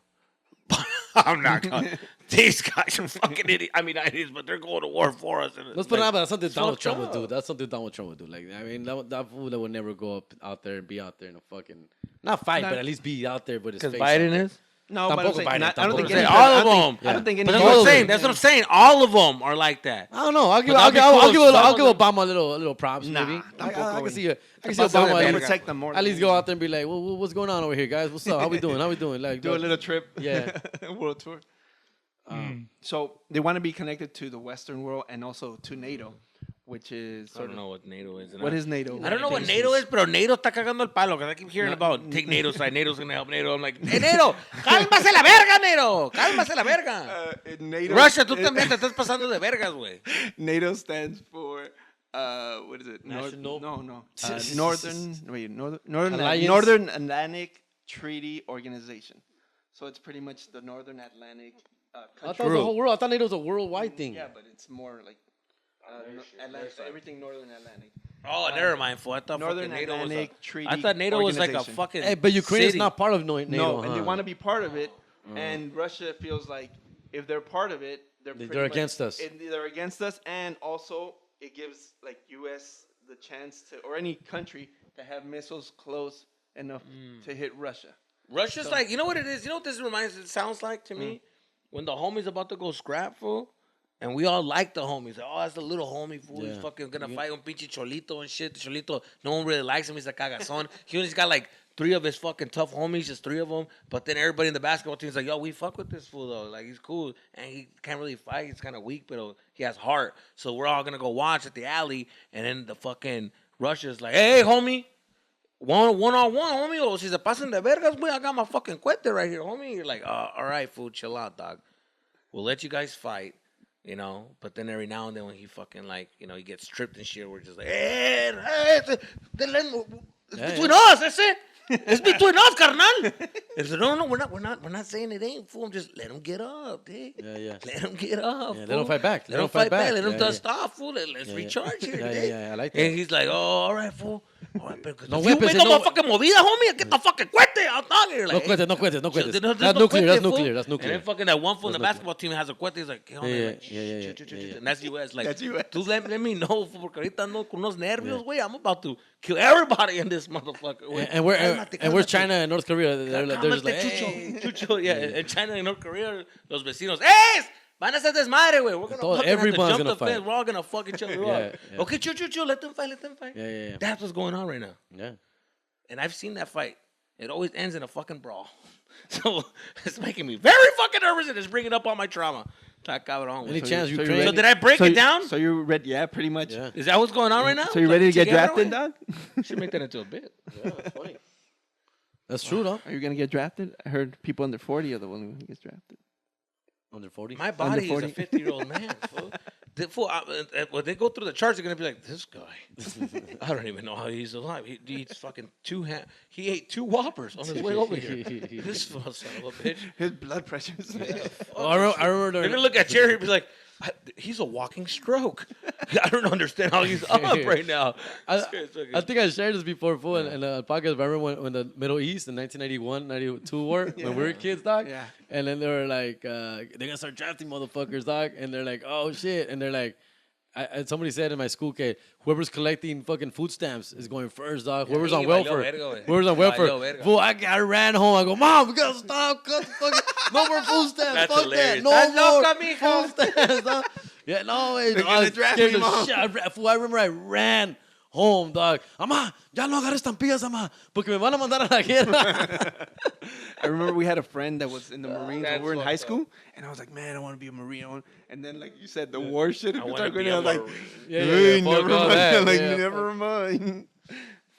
I'm not going. These guys are fucking idiots. I mean, not idiots, but they're going to war for us. And Let's put it out, but that's something Donald fucked Trump would up. do. That's something Donald Trump would do. Like, I mean, that fool that would never go out there and be out there in a fucking not fight, but at least be out there with his face. Because Biden is? No, but I'm Tampoco saying, Biden, I don't think tampoco. any All of I don't them. think- I don't think any. But that's what I'm All of saying. them. That's what I'm saying. All of them are like that. I don't know. I'll give that'd be cool if some I'll of give them- Obama a little props. Nah, Maybe I tampoco, can güey. see Pasa de Obama verga. protect them more. at least go out there and be like, what's going on over here, guys? What's up? How we doing? How we doing? Like, do a little trip. Yeah. World tour. So they want to be connected to the Western world and also to NATO, which is I sort don't of know what NATO is. what is NATO? I don't know what NATO is, pero NATO está cagando el palo. Because I keep hearing about take NATO side. NATO's going to help NATO. I'm like, hey, NATO, cálmase la verga, NATO. Cálmase la verga. NATO, Russia, tú también te estás pasando de vergas, güey. NATO stands for what is it? National- Alliance? Northern Atlantic Treaty Organization. So it's pretty much the Northern Atlantic I thought country. it was the whole world. I thought NATO was a worldwide thing. Yeah, but it's more like Atlantic, so everything Northern Atlantic. Oh, never mind, fool. I thought Northern fucking NATO was Atlantic Treaty I thought NATO was like a Organization. fucking Hey, but Ukraine is city. not part of NATO. No, and they huh? want to be part of it, and Russia feels like if they're part of it, They're against us. They're against us, and also it gives like U.S. the chance to, or any country, to have missiles close enough to hit Russia. Russia's like, you know what it is? You know what this it sounds like to me? When the homie's about to go scrap, fool, and we all like the homies. Oh, that's the little homie, fool. He's Yeah. fucking gonna fight un pinche Cholito and shit. The Cholito, no one really likes him. He's a cagazon. He only's got like 3 of his fucking tough homies, just 3 of them. But then everybody in the basketball team's like, yo, we fuck with this fool, though. Like, he's cool. And he can't really fight. He's kind of weak, but he has heart. So we're all gonna go watch at the alley. And then the fucking Russia's like, hey, homie. One on one, homie. Oh, si se pasan de vergas, boy, I got my fucking cuete right here, homie. You're like, all right, fool, chill out, dog. We'll let you guys fight, you know. But then every now and then when he fucking like, you know, he gets stripped and shit, we're just like, hey, it's between us, that's it. It's between us, carnal. And so, no, we're not saying it ain't, fool. I'm just let him get up, dude. Yeah. Let him get up. Yeah, fool. let him fight back. Let him fight back. Let him Yeah, dust yeah. off, fool. Let's recharge here, Yeah, dude. yeah, I like that. And he's like, oh, all right, fool. All right, but No if you weapons make and no no- fucking movida, homie, get the fucking cuete out there. You're No like, cuentes, no cuentes. there's That's no nuclear. cuete, That's fool. nuclear. That's And nuclear. then fucking that one fool in the That's basketball team has a cuete. He's like, ¿qué onda? Yeah, Like, yeah. And that's U.S. Like, That's US. tú let me know, fool, porque ahorita ando con unos nervios, güey. I'm about to kill everybody in this motherfucker, güey. And where's Cálmate. China and North Korea? They're just like, Cálmate, hey. Chucho. Yeah, in China and North Korea, los vecinos, ¡eh! Van a hacer desmadre, güey. We're gonna fucking have to everyone's jump gonna the fence. fight. We're all gonna fuck each other Yeah, up. yeah. Okay, chill. Let them fight. Yeah. That's what's going on right now. Yeah. And I've seen that fight. it always ends in a fucking brawl. So it's making me very fucking nervous, and it's bringing up all my trauma. Any chance you ready? So did I break it down? So you ready? Yeah, pretty much. Yeah. Is that what's going on right now? So you ready to get drafted, away? dog? Should make that into a bit. Yeah, that's funny. That's true, though. Are you gonna get drafted? I heard people under 40 are the one who gets drafted. Under 40? My body is a 40. 50-year-old man. Fool. When they go through the charts, they're gonna be like, this guy. I don't even know how he's alive. He eats fucking he ate 2 Whoppers on his way over here. This son of a bitch. His blood pressure is. I remember They're gonna look at Jerry and be like, he's a walking stroke. I don't understand how he's up right now. I think I shared this before, fool, in a podcast. Remember when the Middle East in 1991, 92 war, when we were kids, dog? Yeah. And then they were like, they're going to start drafting motherfuckers, dog. And they're like, oh, shit. And they're like, somebody said in my school, okay, whoever's collecting fucking food stamps is going first, dog. Whoever's on welfare. Whoever's on welfare. Fool, I ran home. I go, Mom, we got to stop. Cut the fucking, no more food stamps. That's Fuck hilarious. that. No more mijo. food stamps, dog. Yeah, no, They're gonna draft me, Mom. Fool, I remember I ran home, dog. Ama, ya no agarres estampillas, ama, porque me van a mandar a la guerra. I remember we had a friend that was in the Marines when we were in high fucked school, and I was like, man, I want to be a Marine. And then, like you said, the war shit. I wanna started going be in, I a was like, Marine. hey, fuck never all mind. that, Like, yeah, never mind.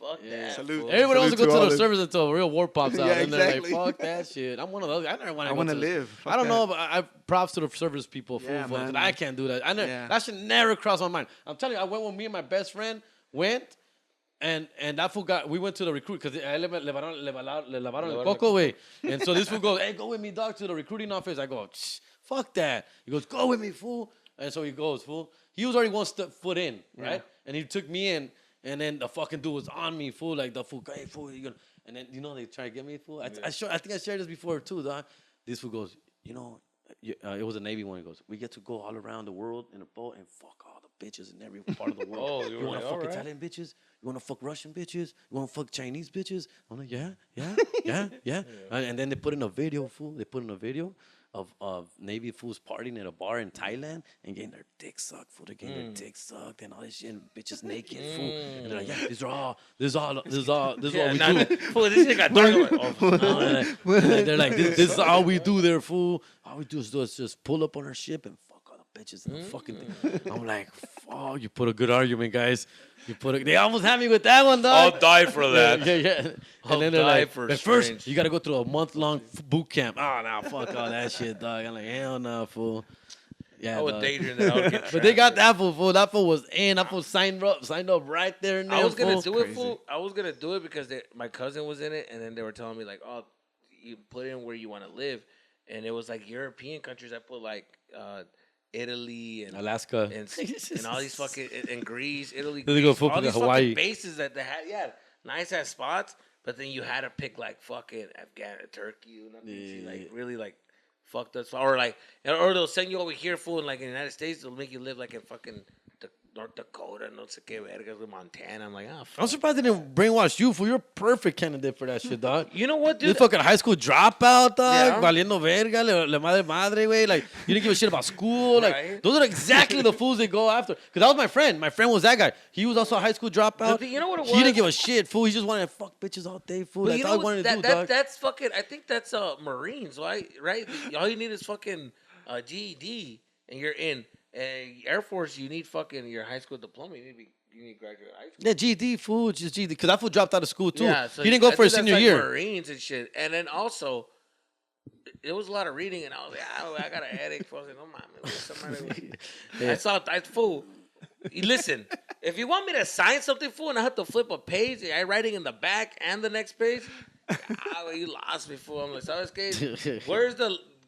Fuck that. Salute. fool. Everybody wants to go to to all the the- service until a real war pops out. Yeah, And they're like, exactly. fuck that shit. I'm one of those. I never want to I want to live. I don't know, but I props to the service people. Fool, Yeah, fool, 'cause man. I can't do that. Yeah. That should never cross my mind. I'm telling you, I went with me and my best friend, and that fool we went to the recruit, because le lavaron el coco, way. And so this fool goes, hey, go with me, dog, to the recruiting office. I go, fuck that. He goes, go with me, fool. And so he goes, fool. He was already 1 foot in, right? Yeah. And he took me in, and then the fucking dude was on me, fool. Like, the fool, hey, fool, you gonna... And then, they try to get me, fool. I think I shared this before, too, dog. This fool goes, it was a Navy one. He goes, we get to go all around the world in a boat and fuck all the bitches in every part of the world. Oh, you want to fuck Italian bitches? You want to fuck Russian bitches? You want to fuck Chinese bitches? I'm like, yeah. And then they put in a video, fool. They put in a video of Navy fools partying at a bar in Thailand and getting their dick sucked, fool. They're getting their dick sucked and all this shit, and bitches naked, fool. And they're like, yeah, this is what we do. Fool, this shit got dark. And they're like, this is all we do there, fool. All we do is just pull up on our ship and fuck all the bitches in the fucking thing. I'm like, oh, you put a good argument, guys. They almost had me with that one, dog. I'll die for that. Yeah. I'll And then they're die like, for but strange. first, you got to go through a month-long boot camp. Oh, no, fuck all that shit, dog. I'm like, hell no, fool. Yeah, I would dog. daydream that I would get But they got that fool. That fool was in. That fool signed up right there and there. I was gonna fool. do it, fool. I was gonna do it because my cousin was in it, and then they were telling me like, "Oh, you put in where you want to live," and it was like European countries. I put like Italy and Alaska and all these fucking and Greece, Italy, Then they go Greece, full all to these Hawaii. fucking bases that they had, nice ass spots. But then you had to pick like fucking Afghan, Turkey, like really like fucked up, or they'll send you over here, fool, and like in the United States, they'll make you live like in fucking North Dakota, no sé qué vergas, Montana. I'm like, I'm surprised they didn't brainwash you, fool. You're a perfect candidate for that shit, dog. You know what, dude? This fucking high school dropout, dog. Yeah. Valiendo verga, le madre, way. Like, you didn't give a shit about school. Like, Right. those are exactly the fools they go after. Because that was my friend. My friend was that guy. He was also a high school dropout. You know what it He didn't was? give a shit, fool. He just wanted to fuck bitches all day, fool. But That's you all know he wanted to do, that, dog. that's fucking. I think that's Marines, right? All you need is fucking GED, and you're in. Air Force, you need fucking your high school diploma. You need graduate high school. Yeah, GD, fool. Just GD. Because that fool dropped out of school, too. Yeah, so he didn't go I for his think senior that's year. like Marines and shit. And then also, it was a lot of reading, and I was like, I got a headache. I was like, no, somebody. I fool. Listen, if you want me to sign something, fool, and I have to flip a page, I writing in the back and the next page. You lost me, fool. I'm like, ¿sabes qué? Where's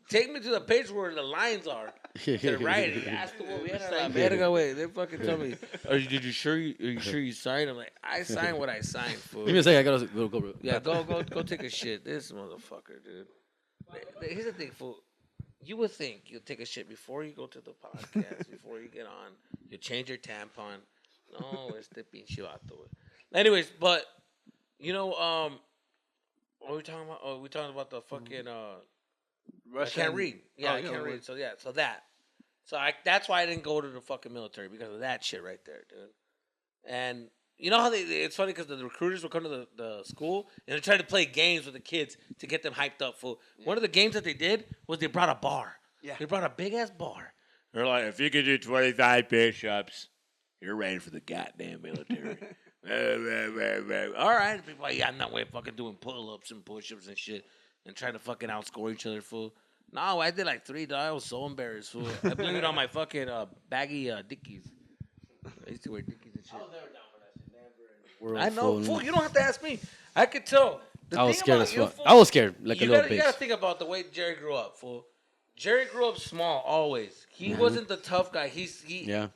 take me to the page where the lines are. They're writing. Ask them what we had on verga, wait. They fucking tell me, are you sure you signed? I'm like, I signed what I signed, fool. Give me a second. I gotta go, bro. Yeah, go take a shit. This motherfucker, dude. Here's the thing, fool. You would think you'll take a shit before you go to the podcast, before you get on. You change your tampon. No, este pinche vato. Anyways, but what are we talking about? Oh, we talking about the fucking Russia. I can't read. Yeah, I can't read. So that's why I didn't go to the fucking military, because of that shit right there, dude. And You know how it's funny because the recruiters will come to the school and they try to play games with the kids to get them hyped up. Fool. One of the games that they did was they brought a bar. Yeah. They brought a big ass bar. They're like, if you could do 25 push-ups, you're ready for the goddamn military. All right. People like, yeah, I'm not way fucking doing pull-ups and push-ups and shit and trying to fucking outscore each other, fool. No, I did like 3. I was so embarrassed, fool. I blamed it on my fucking baggy Dickies. I used to wear Dickies and shit. I know, fool. You don't have to ask me. I could tell. I was scared as fuck. I was scared, like a little bitch. You gotta think about the way Jerry grew up, fool. Jerry grew up small always. He wasn't the tough guy. Yeah.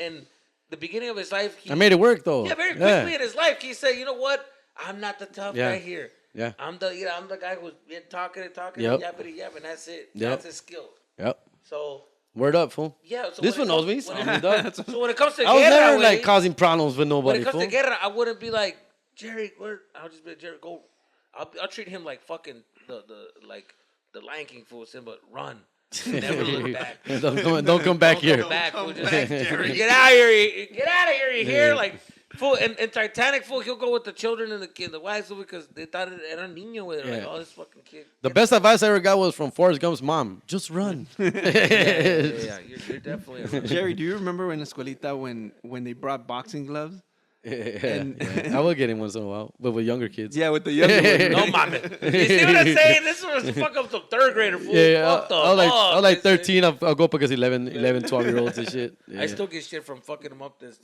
And the beginning of his life, I made it work though. Yeah, very quickly in his life, he said, "You know what? I'm not the tough guy here. Yeah. I'm the guy who's been talking and yappity yap, and that's it. That's his skill. Yep. So. Word up, fool. Yeah. So this one knows me. So when it comes to I was never like causing problems with nobody. When it comes to guerra, I wouldn't be like Jerry. I'll just be like, Jerry. Go. I'll treat him like fucking the Lion King fool, but run. Never look back. Don't come back here. Come back, fool. Just Jerry. Get out of here. Get out of here. You hear? Like, fool. And Titanic, fool, he'll go with the children and the wives, fool, because they thought it era niño. Like, oh, this fucking kid. The best advice I ever got was from Forrest Gump's mom. Just run. Yeah. You're definitely right. Jerry, do you remember in Escuelita when they brought boxing gloves? I will get him once in a while, but with younger kids. Yeah, with the younger ones. No, mames. You see what I'm saying? This was fuck up some third grader fool. Yeah, I was like 13. I'll go up against 11, 12-year-olds and shit. Yeah. I still get shit from fucking him up. This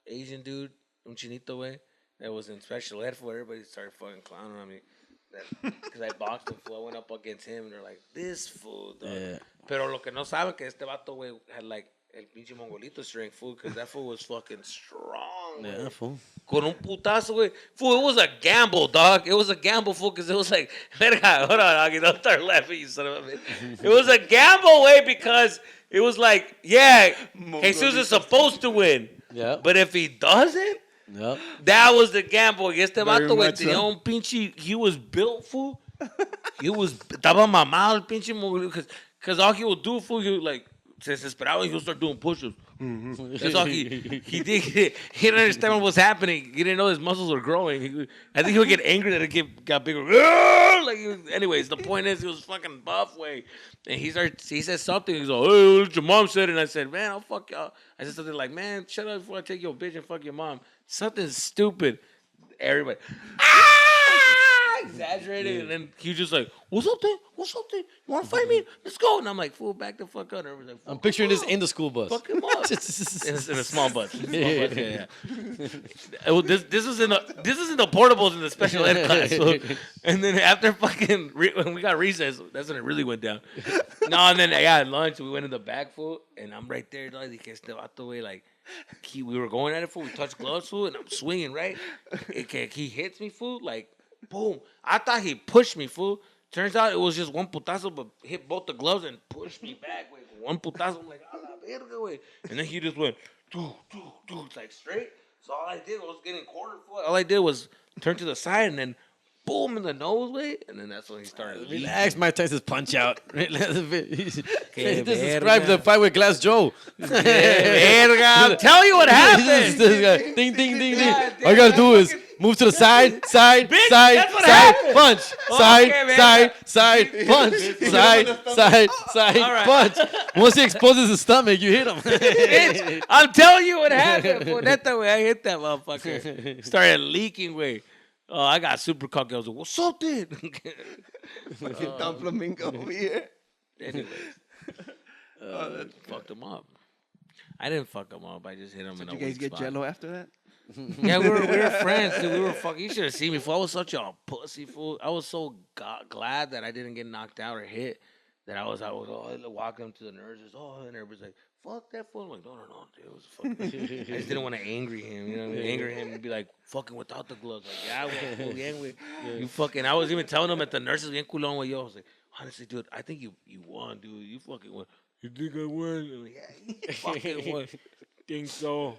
Asian dude, un chinito way, that was in special ed for everybody started fucking clowning on me. Because I boxed him, fool. I went up against him, and they're like, this fool, dog. Yeah. Pero lo que no saben que este vato, güey, had like el pinche mongolito strength, fool, because that fool was fucking strong. Yeah, fool. Con un putazo, güey. Fool, it was a gamble, dog. It was a gamble, fool, because it was like, verga, hold on, Augie, don't start laughing, you son of a bitch. It was a gamble, way, because it was like, yeah, Jesus is supposed to win. Yeah. But if he doesn't, yep. That was the gamble. Y este vato, güey, tenía un pinche, he was built, fool. Estaba mamado el pinche mongolito, because all he would do, fool, he would like, se desesperaba, he would start doing push-ups. Mm-hmm. That's all he did. He didn't understand what was happening. He didn't know his muscles were growing. I think he would get angry that it got bigger. Anyways, the point is, he was fucking buff way. And he said something. He's like, hey, what your mom said? And I said, man, I'll fuck y'all. I said something like, man, shut up before I take your bitch and fuck your mom. Something stupid. Everybody, exaggerated, and then he just like, what's up, then? What's up, then? You want to fight me? Let's go. And I'm like, fool, back the fuck up. And like, I'm picturing this in the school bus. Fuck him up. in a small bus. Yeah. This is in the portables in the special ed class. So, and then after fucking when we got recess, that's when it really went down. No, and then at lunch we went in the back, fool, and I'm right there, dog. Like we were going at it, fool. We touched gloves, fool, and I'm swinging right. He hits me, fool, like. Boom. I thought he pushed me, fool. Turns out it was just one putazo, but hit both the gloves and pushed me back with one putazo. I'm like, a la verga, way. And then he just went, it's like straight. So all I did was getting cornered, fool. All I did was turn to the side and then boom in the nose, way. And then that's when he started. Relax, Mike Tyson's punch out. This describes the fight with Glass Joe. I'll tell you what happened. Ding, ding, ding, ding. All you gotta do is move to the side, side, Bitch, side, punch. Okay, Side, punch. Side, punch. Once he exposes his stomach, you hit him. Bitch, I'm telling you what happened. Boy, that's the way I hit that motherfucker. Started leaking way. Oh, I got super cocky. I was like, what's up, dude? Fucking Don Flamingo over here. Anyways. Fucked him up. I didn't fuck him up. I just hit him in a weak spot. Did you guys get jello after that? Yeah, we were friends, dude. We were fucking. You should have seen me, fool. I was such a pussy, fool. I was so glad that I didn't get knocked out or hit. That I was walking to the nurses. Oh, and everybody's like, fuck that fool. I'm like, no, dude. It was fucking. I just didn't want to angry him. You know what I mean? Anger him and be like, fucking without the gloves. Like, yeah, I went full angry. You fucking. I was even telling them at the nurses, bien culón with yo. I was like, honestly, dude, I think you won, dude. You fucking won. You think I won? I'm like, yeah, you fucking won. Think so?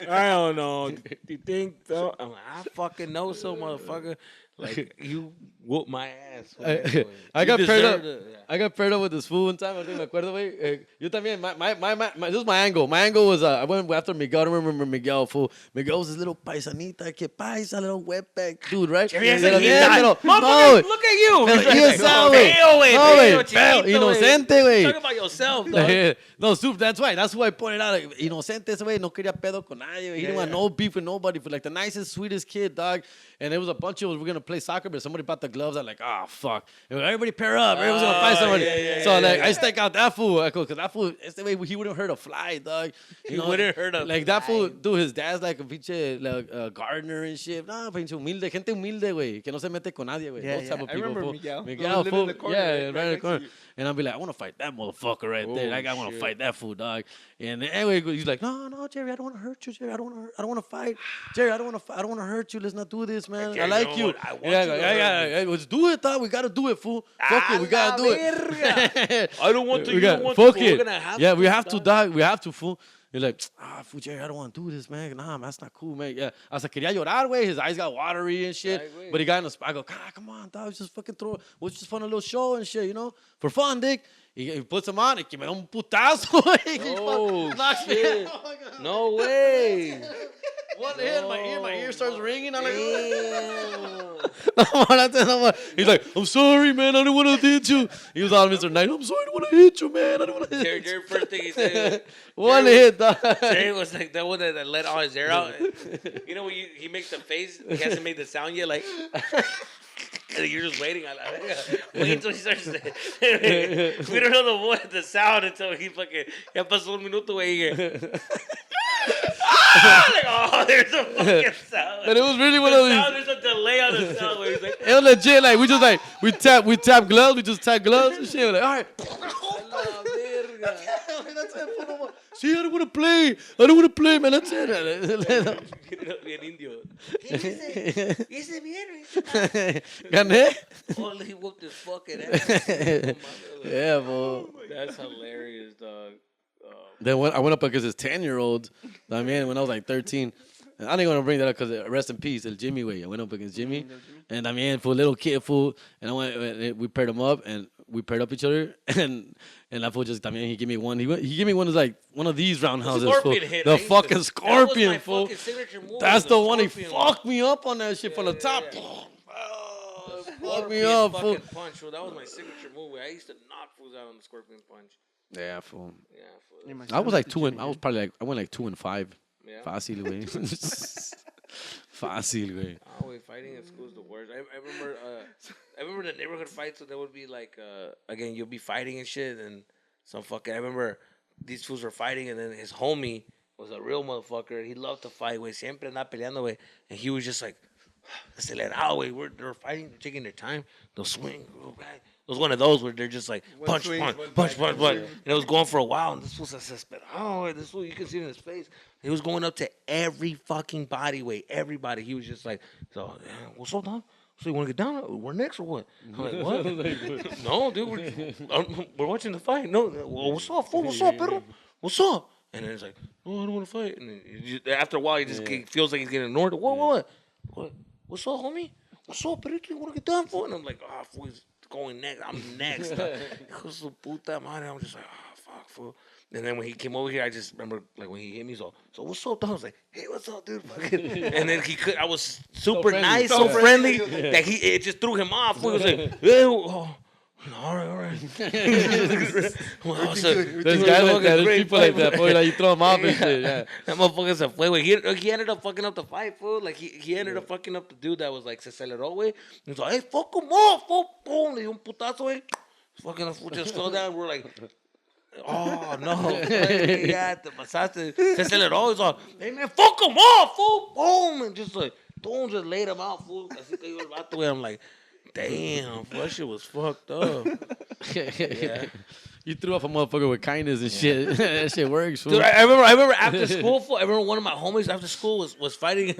I don't know. Do you think so? I'm like, I fucking know so, motherfucker. Like you whooped my ass. I got paired up. I got paired up with this fool one time. I think me acuerdo, güey. Yo también. This is my angle. My angle was I went after Miguel. I don't remember Miguel, fool. Miguel was this little paisanita, que paisa, little wetback dude, right? Look at you. Inocente, güey. Talk about yourself, dog. No, super. That's why. That's why I pointed out. Like, inocente, ese güey. No quería pedo con nadie. He didn't want no beef with nobody. For like the nicest, sweetest kid, dog. And there was a bunch of us. We're gonna play soccer, but somebody bought the gloves. I'm like, oh fuck. And everybody pair up. Everyone's gonna fight somebody. So like, I stake out that fool. Because that fool, it's the way he wouldn't hurt a fly, dog. He wouldn't hurt a fly. Like that fool, dude. His dad's like a pinche like, gardener and shit. Nah, pinche humilde, gente humilde, güey. Que no se mete con nadie, güey. Those type of people. I remember Miguel. Miguel, fool. Yeah, right in the corner. To And I'll be like, I want to fight that motherfucker right there. Like, I want to fight that fool, dog. And anyway, he's like, no, Jerry, I don't want to hurt you, Jerry. I don't want to fight. Jerry, I don't want to hurt you. Let's not do this, man. I like you. Let's do it, dog. We got to do it, fool. Fuck it, we got to do it. I don't want to. You don't want fuck to. it. We're gonna have yeah, we have to, dog. We have to, fool. You're like, fool, Jerry, I don't want to do this, man. Nah, man, that's not cool, man. Yeah. I was like, quería llorar, güey. His eyes got watery and shit. But he got in the spot. I go, come on, dog. Just fucking throw it. We'll just fun a little show and shit, you know? For fun, dick. He puts him on. Y que me da un putazo, güey. Oh, shit. No way. One hit, my ear starts ringing. I'm like, no. He's like, I'm sorry, man. I didn't want to hit you. He was on Mr. Knight. I'm sorry, I didn't want to hit you, man. I didn't want to hit you. Jerry, first thing he said. One hit, dog. Jerry was like that one that let all his air out. You know when he makes the face, he hasn't made the sound yet, like. And you're just waiting. Wait until he starts. We don't know the sound until he fucking. Ya pasó un minuto, güey. Like, oh, there's a fucking sound. But it was really one of these. There's a delay on the sound where he's like. It was legit. Like we tap gloves. We just tap gloves and shit. We're like, all right. That's it. See, I don't want to play. Man. That's it. Bien indio. Gané? Oh, he whooped his fucking ass. Yeah, bro. That's hilarious, dog. Then I went up against this 10-year-old. I mean, when I was like 13. And I didn't want to bring that up because rest in peace, El Jimmy way. I went up against Jimmy. And I mean, for a little kid, fool. And we paired him up and we paired up each other. And that fool just, I mean, he gave me one. He gave me one that's like one of these roundhouses, fool. The fucking scorpion, fool. That's the one he fucked me up on that shit from the top. Fuck me up, fool. Punch, fool. That was my signature move. I used to knock fools out on the scorpion punch. Yeah, fool. Yeah, fool. I was like 2 and I went like 2 and 5. Yeah. Fácil, güey. Fácil, güey. Oh, wait, fighting at school is the worst. I remember the neighborhood fights, so there would be like, again, you'll be fighting and shit, and I remember these fools were fighting, and then his homie was a real motherfucker. He loved to fight, güey. Siempre andaba peleando, güey. And he was just like, acelerado, güey. They're fighting, they're taking their time. They'll swing, go back. It was one of those where they're just like, punch. And it was going for a while, and this was desesperado. This fool, you can see it in his face. He was going up to every fucking bodyweight, everybody. He was just like, so, what's up, dog? So you want to get down? We're next or what? I'm like, what? No, dude, we're watching the fight. No, well, what's up, fool? What's up, perro? What's up? And then it's like, oh, I don't want to fight. And then after a while, he just feels like he's getting ignored. What? What's up, homie? What's up, perrito? You want to get down, fool? And I'm like, oh, fool, he's going next. I'm next. Hijo su puta madre. I'm just like, oh, fuck, fool. And then when he came over here, I just remember, like, when he hit me, so what's up, dog? I was like, hey, what's up, dude? And then I was super nice, so friendly, that it just threw him off. He was like, hey, all right. There's people like that, boy, like you throw them off and shit, yeah. That motherfucker se fue, güey. He ended up fucking up the fight, fool. Like, he ended up fucking up the dude that was like, se aceleró, güey. He was like, hey, fuck him off, fool. Boom, le dio un putazo, güey. Fucking the fool just fell down. We're like, oh, no. Yeah, te pasaste. Se aceleró. He's like, hey, man, fuck him off, fool. Boom. And just like, boom, just laid him out, fool. Así te digo el vato, güey. I'm like, damn, that shit was fucked up. Yeah. You threw off a motherfucker with kindness and shit. That shit works, fool. Dude, I remember after school, fool. I remember one of my homies after school was fighting.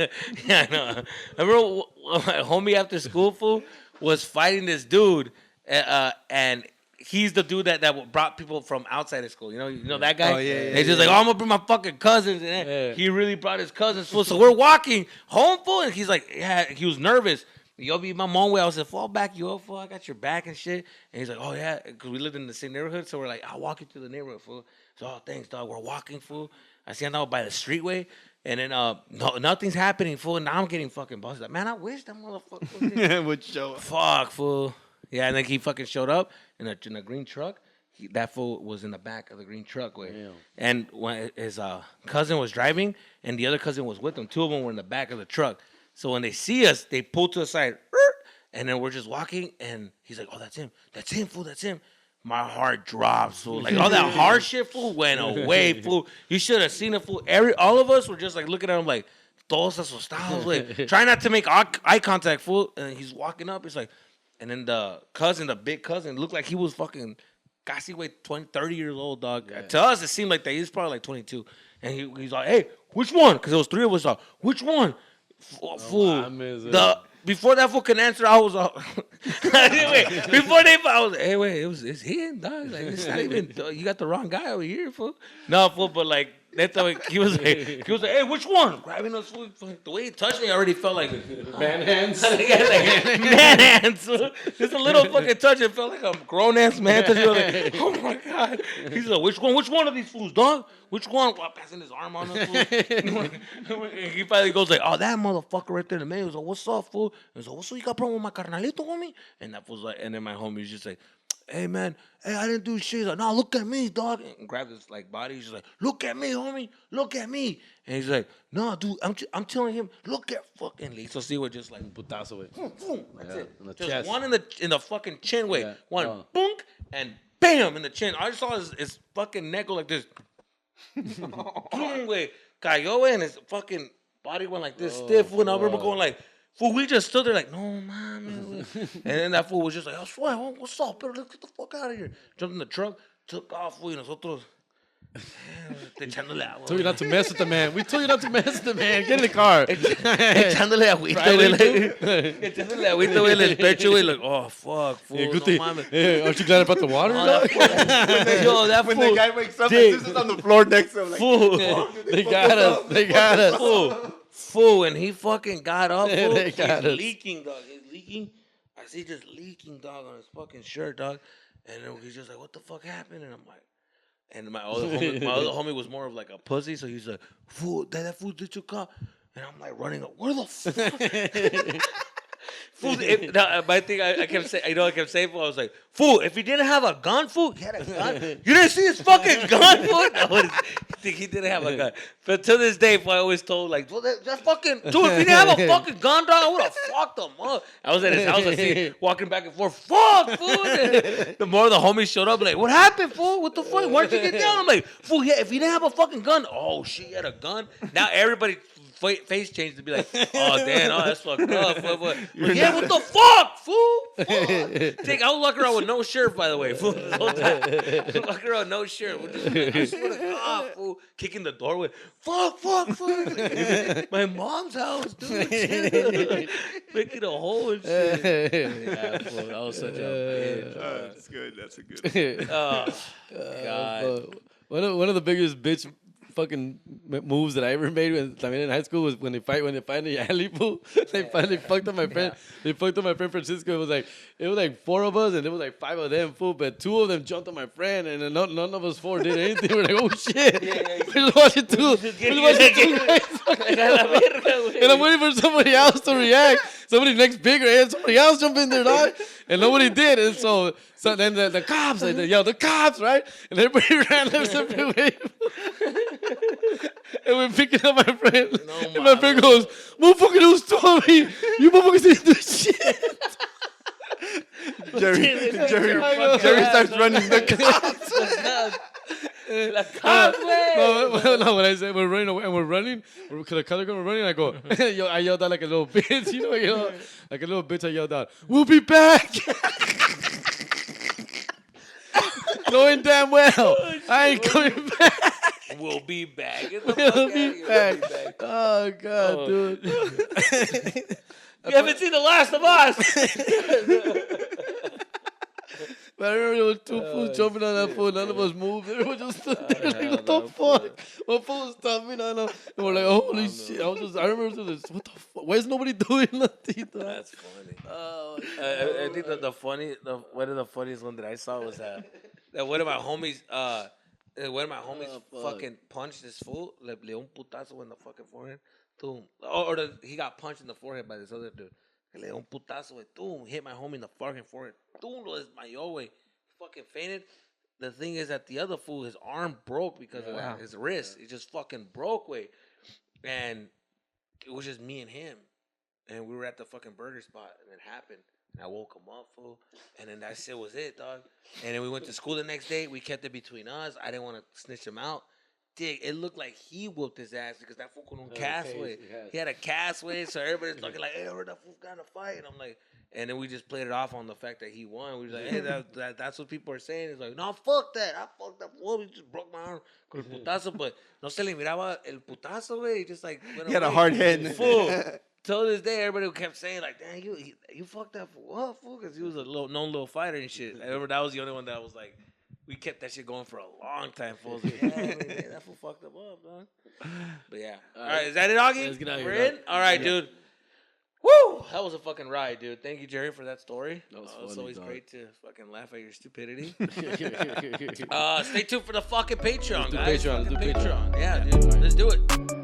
Yeah, I know. I remember my homie after school, fool, was fighting this dude, and he's the dude that brought people from outside of school. You know that guy? Oh, yeah. He's just like, oh, I'm going to bring my fucking cousins. And he really brought his cousins, fool. So we're walking home, fool, and he's like, yeah, he was nervous. Yo vi mamón, way. I was like, fall back, yo, fool. I got your back and shit. And he's like, oh, yeah. Because we lived in the same neighborhood. So we're like, I'll walk you through the neighborhood, fool. So, oh, thanks, dog. We're walking, fool. I see him now by the streetway. And then no, nothing's happening, fool. Now I'm getting fucking bossed. Like, man, I wish that motherfucker would show up. Fuck, fool. Yeah, and then he fucking showed up in a green truck. That fool was in the back of the green truck, way. Damn. And when his cousin was driving, and the other cousin was with him. Two of them were in the back of the truck. So when they see us, they pull to the side, and then we're just walking, and he's like, "Oh, that's him, fool, that's him." My heart drops, fool. Like all that hard shit, fool, went away, fool. You should have seen it, fool. All of us were just like looking at him like, todos asustados, like trying not to make eye contact, fool. And he's walking up, it's like, and then the big cousin, looked like he was fucking, casi, 30 years old, dog. Yeah. To us, it seemed like that he was probably like 22. And he's like, "Hey, which one?" Because there was three of us. Which one? Fool. Before that fool can answer, I was anyway, before I was like, "Hey, wait, it's him, dog. Like, it's not even. You got the wrong guy over here, fool." No, fool, but like that's how he was like, "Hey, which one?" Grabbing us, fool. The way he touched me, I already felt like man hands. Man hands. Just a little fucking touch. It felt like a grown ass man touch. Like, oh my god. He's like, "Which one? Which one of these fools, dog? Which one?" While passing his arm on us, fool. He finally goes like, "Oh, that motherfucker right there in the middle." He's like, "What's up, fool?" He's like, "What's up? You got problem with my carnalito, homie?" And that fool's like, and then my homie's just like, "Hey man, hey, I didn't do shit." He's like, "No, look at me, dog." And grabs his like body. He's just like, "Look at me, homie. Look at me." And he's like, "No, dude, I'm telling him, look at fucking Lee." So see what just like putazo, way. That's it. In the Just chest. one in the fucking chin way. Yeah. One Oh. boonk and bam in the chin. I just saw his fucking neck go like this. Boom, way. Cayó, and his fucking body went like this stiff. And I remember going like, fool, we just stood there like, no, man. And then that fool was just like, "I swear, what's up? Better let's get the fuck out of here." Jumped in the truck, took off, fool, y nosotros. Echándole agua. Told you not to mess with the man. We told you not to mess with the man. Get in the car. Echándole agüita, güey. Like, echándole agüita, güey, en el pecho, güey. Like, oh, fuck, fool. Hey, No good thing. mames. Hey, aren't you glad about the water? Oh, that fool. Yo, that When fool. the guy wakes up, Dick. and this is on the floor next to him. Like, Fool. They got us. They got us. Fool, and he fucking got up, fool. They He's got us. leaking, dog. He's leaking. I see just leaking, dog, on his fucking shirt, dog. And then he's just like, "What the fuck happened?" And I'm like, and my other homie was more of like a pussy, so he's like, "Fool, that fool did you call?" And I'm like running up, "Where the fuck?" Fool, my thing I kept saying, I kept saying, fool, I was like, "Fool, if he didn't have a gun, fool, he had a gun. You didn't see his fucking gun, fool." No, I think he didn't have a gun. But to this day, fool, I always told, like, "Well, that fucking dude, if he didn't have a fucking gun, dog, I would have fucked him up." I was at his house, I see walking back and forth. Fuck, fool. The more the homies showed up, like, "What happened, fool? What the fuck? Why'd you get down?" I'm like, "Fool, yeah, if he didn't have a fucking gun, oh shit, he had a gun." Now everybody face changed to be like, "Oh damn, oh that's fucked up." What? Yeah, what the fuck, fool? Fuck. I was walking around with no shirt, by the way, fool. This whole time. I was walking around with no shirt. I swear to God, fool, kicking the doorway. Fuck. My mom's house, dude. Making a hole and shit. Yeah, fool, that was such a bitch. that's good. That's a good one. Oh, God. One of the biggest bitch fucking moves that I ever made in high school was when they fight in the alley, fool. They fucked up my friend. They fucked up my friend Francisco. It was like 4 of us and there was like 5 of them, fool. But 2 of them jumped on my friend and then none of us 4 did anything. We're like, "Oh shit!" We're watching 2. And I'm waiting for somebody else to react. Somebody next bigger and somebody else jump in there, dog. And nobody did. And so then the cops, they yelled, "The cops!" right? And everybody ran their separate way. And we're picking up my friend. And my friend goes, "Motherfucker, it was 2 of me. You motherfuckers didn't do shit." Jerry starts running the cops. The cops, No, when I said we're running away and we're running, because the color guard we're running, I go, I yelled out like a little bitch, like a little bitch. I yelled out, "We'll be back." Knowing damn well, I ain't coming back. We'll be back. We'll be back. Oh God, dude. You haven't seen The Last of Us. But I remember there was two fools jumping on that fool. None of us moved. Everyone just stood there like, what the fuck? One fool was stopping. And we're like, holy shit. I remember this. What the fuck? Why is nobody doing nothing? That's funny. Oh, I think that one of the funniest one that I saw was that one of my homies, fucking punched this fool, le dio un putazo in the fucking forehead, boom. He got punched in the forehead by this other dude. Le dio un putazo, boom, hit my homie in the fucking forehead, boom, lo desmayó, güey. Fucking fainted. The thing is that the other fool, his arm broke because of his wrist. It just fucking broke, way. And it was just me and him. And we were at the fucking burger spot, and it happened. And I woke him up, fool. And then that shit was it, dog. And then we went to school the next day. We kept it between us. I didn't want to snitch him out. Dig, it looked like he whooped his ass because that fool con un cast, way. He had a cast, way. So everybody's talking like, hey, I heard that fool got in a fight. And I'm like, and then we just played it off on the fact that he won. We was like, hey, that's what people are saying. It's like, no, fuck that. I fucked that fool. He just broke my arm con el putazo. But no se le miraba el putazo, way. Just like, he had a hard head. Fool. Till this day, everybody kept saying like, "Damn, you fucked that fool, what fool?" Because he was a known little fighter and shit. I remember that was the only one that was like, we kept that shit going for a long time. Fools, like, yeah, that fool fucked him up, dog. But yeah, all right, is that it, Augie? Let's get out of We're here, in. All right, dude. Woo! That was a fucking ride, dude. Thank you, Jerry, for that story. That was It's funny, always dog. great to fucking laugh at your stupidity. Stay tuned for the fucking Patreon, guys. Let's do Patreon. Yeah, dude. Let's do it.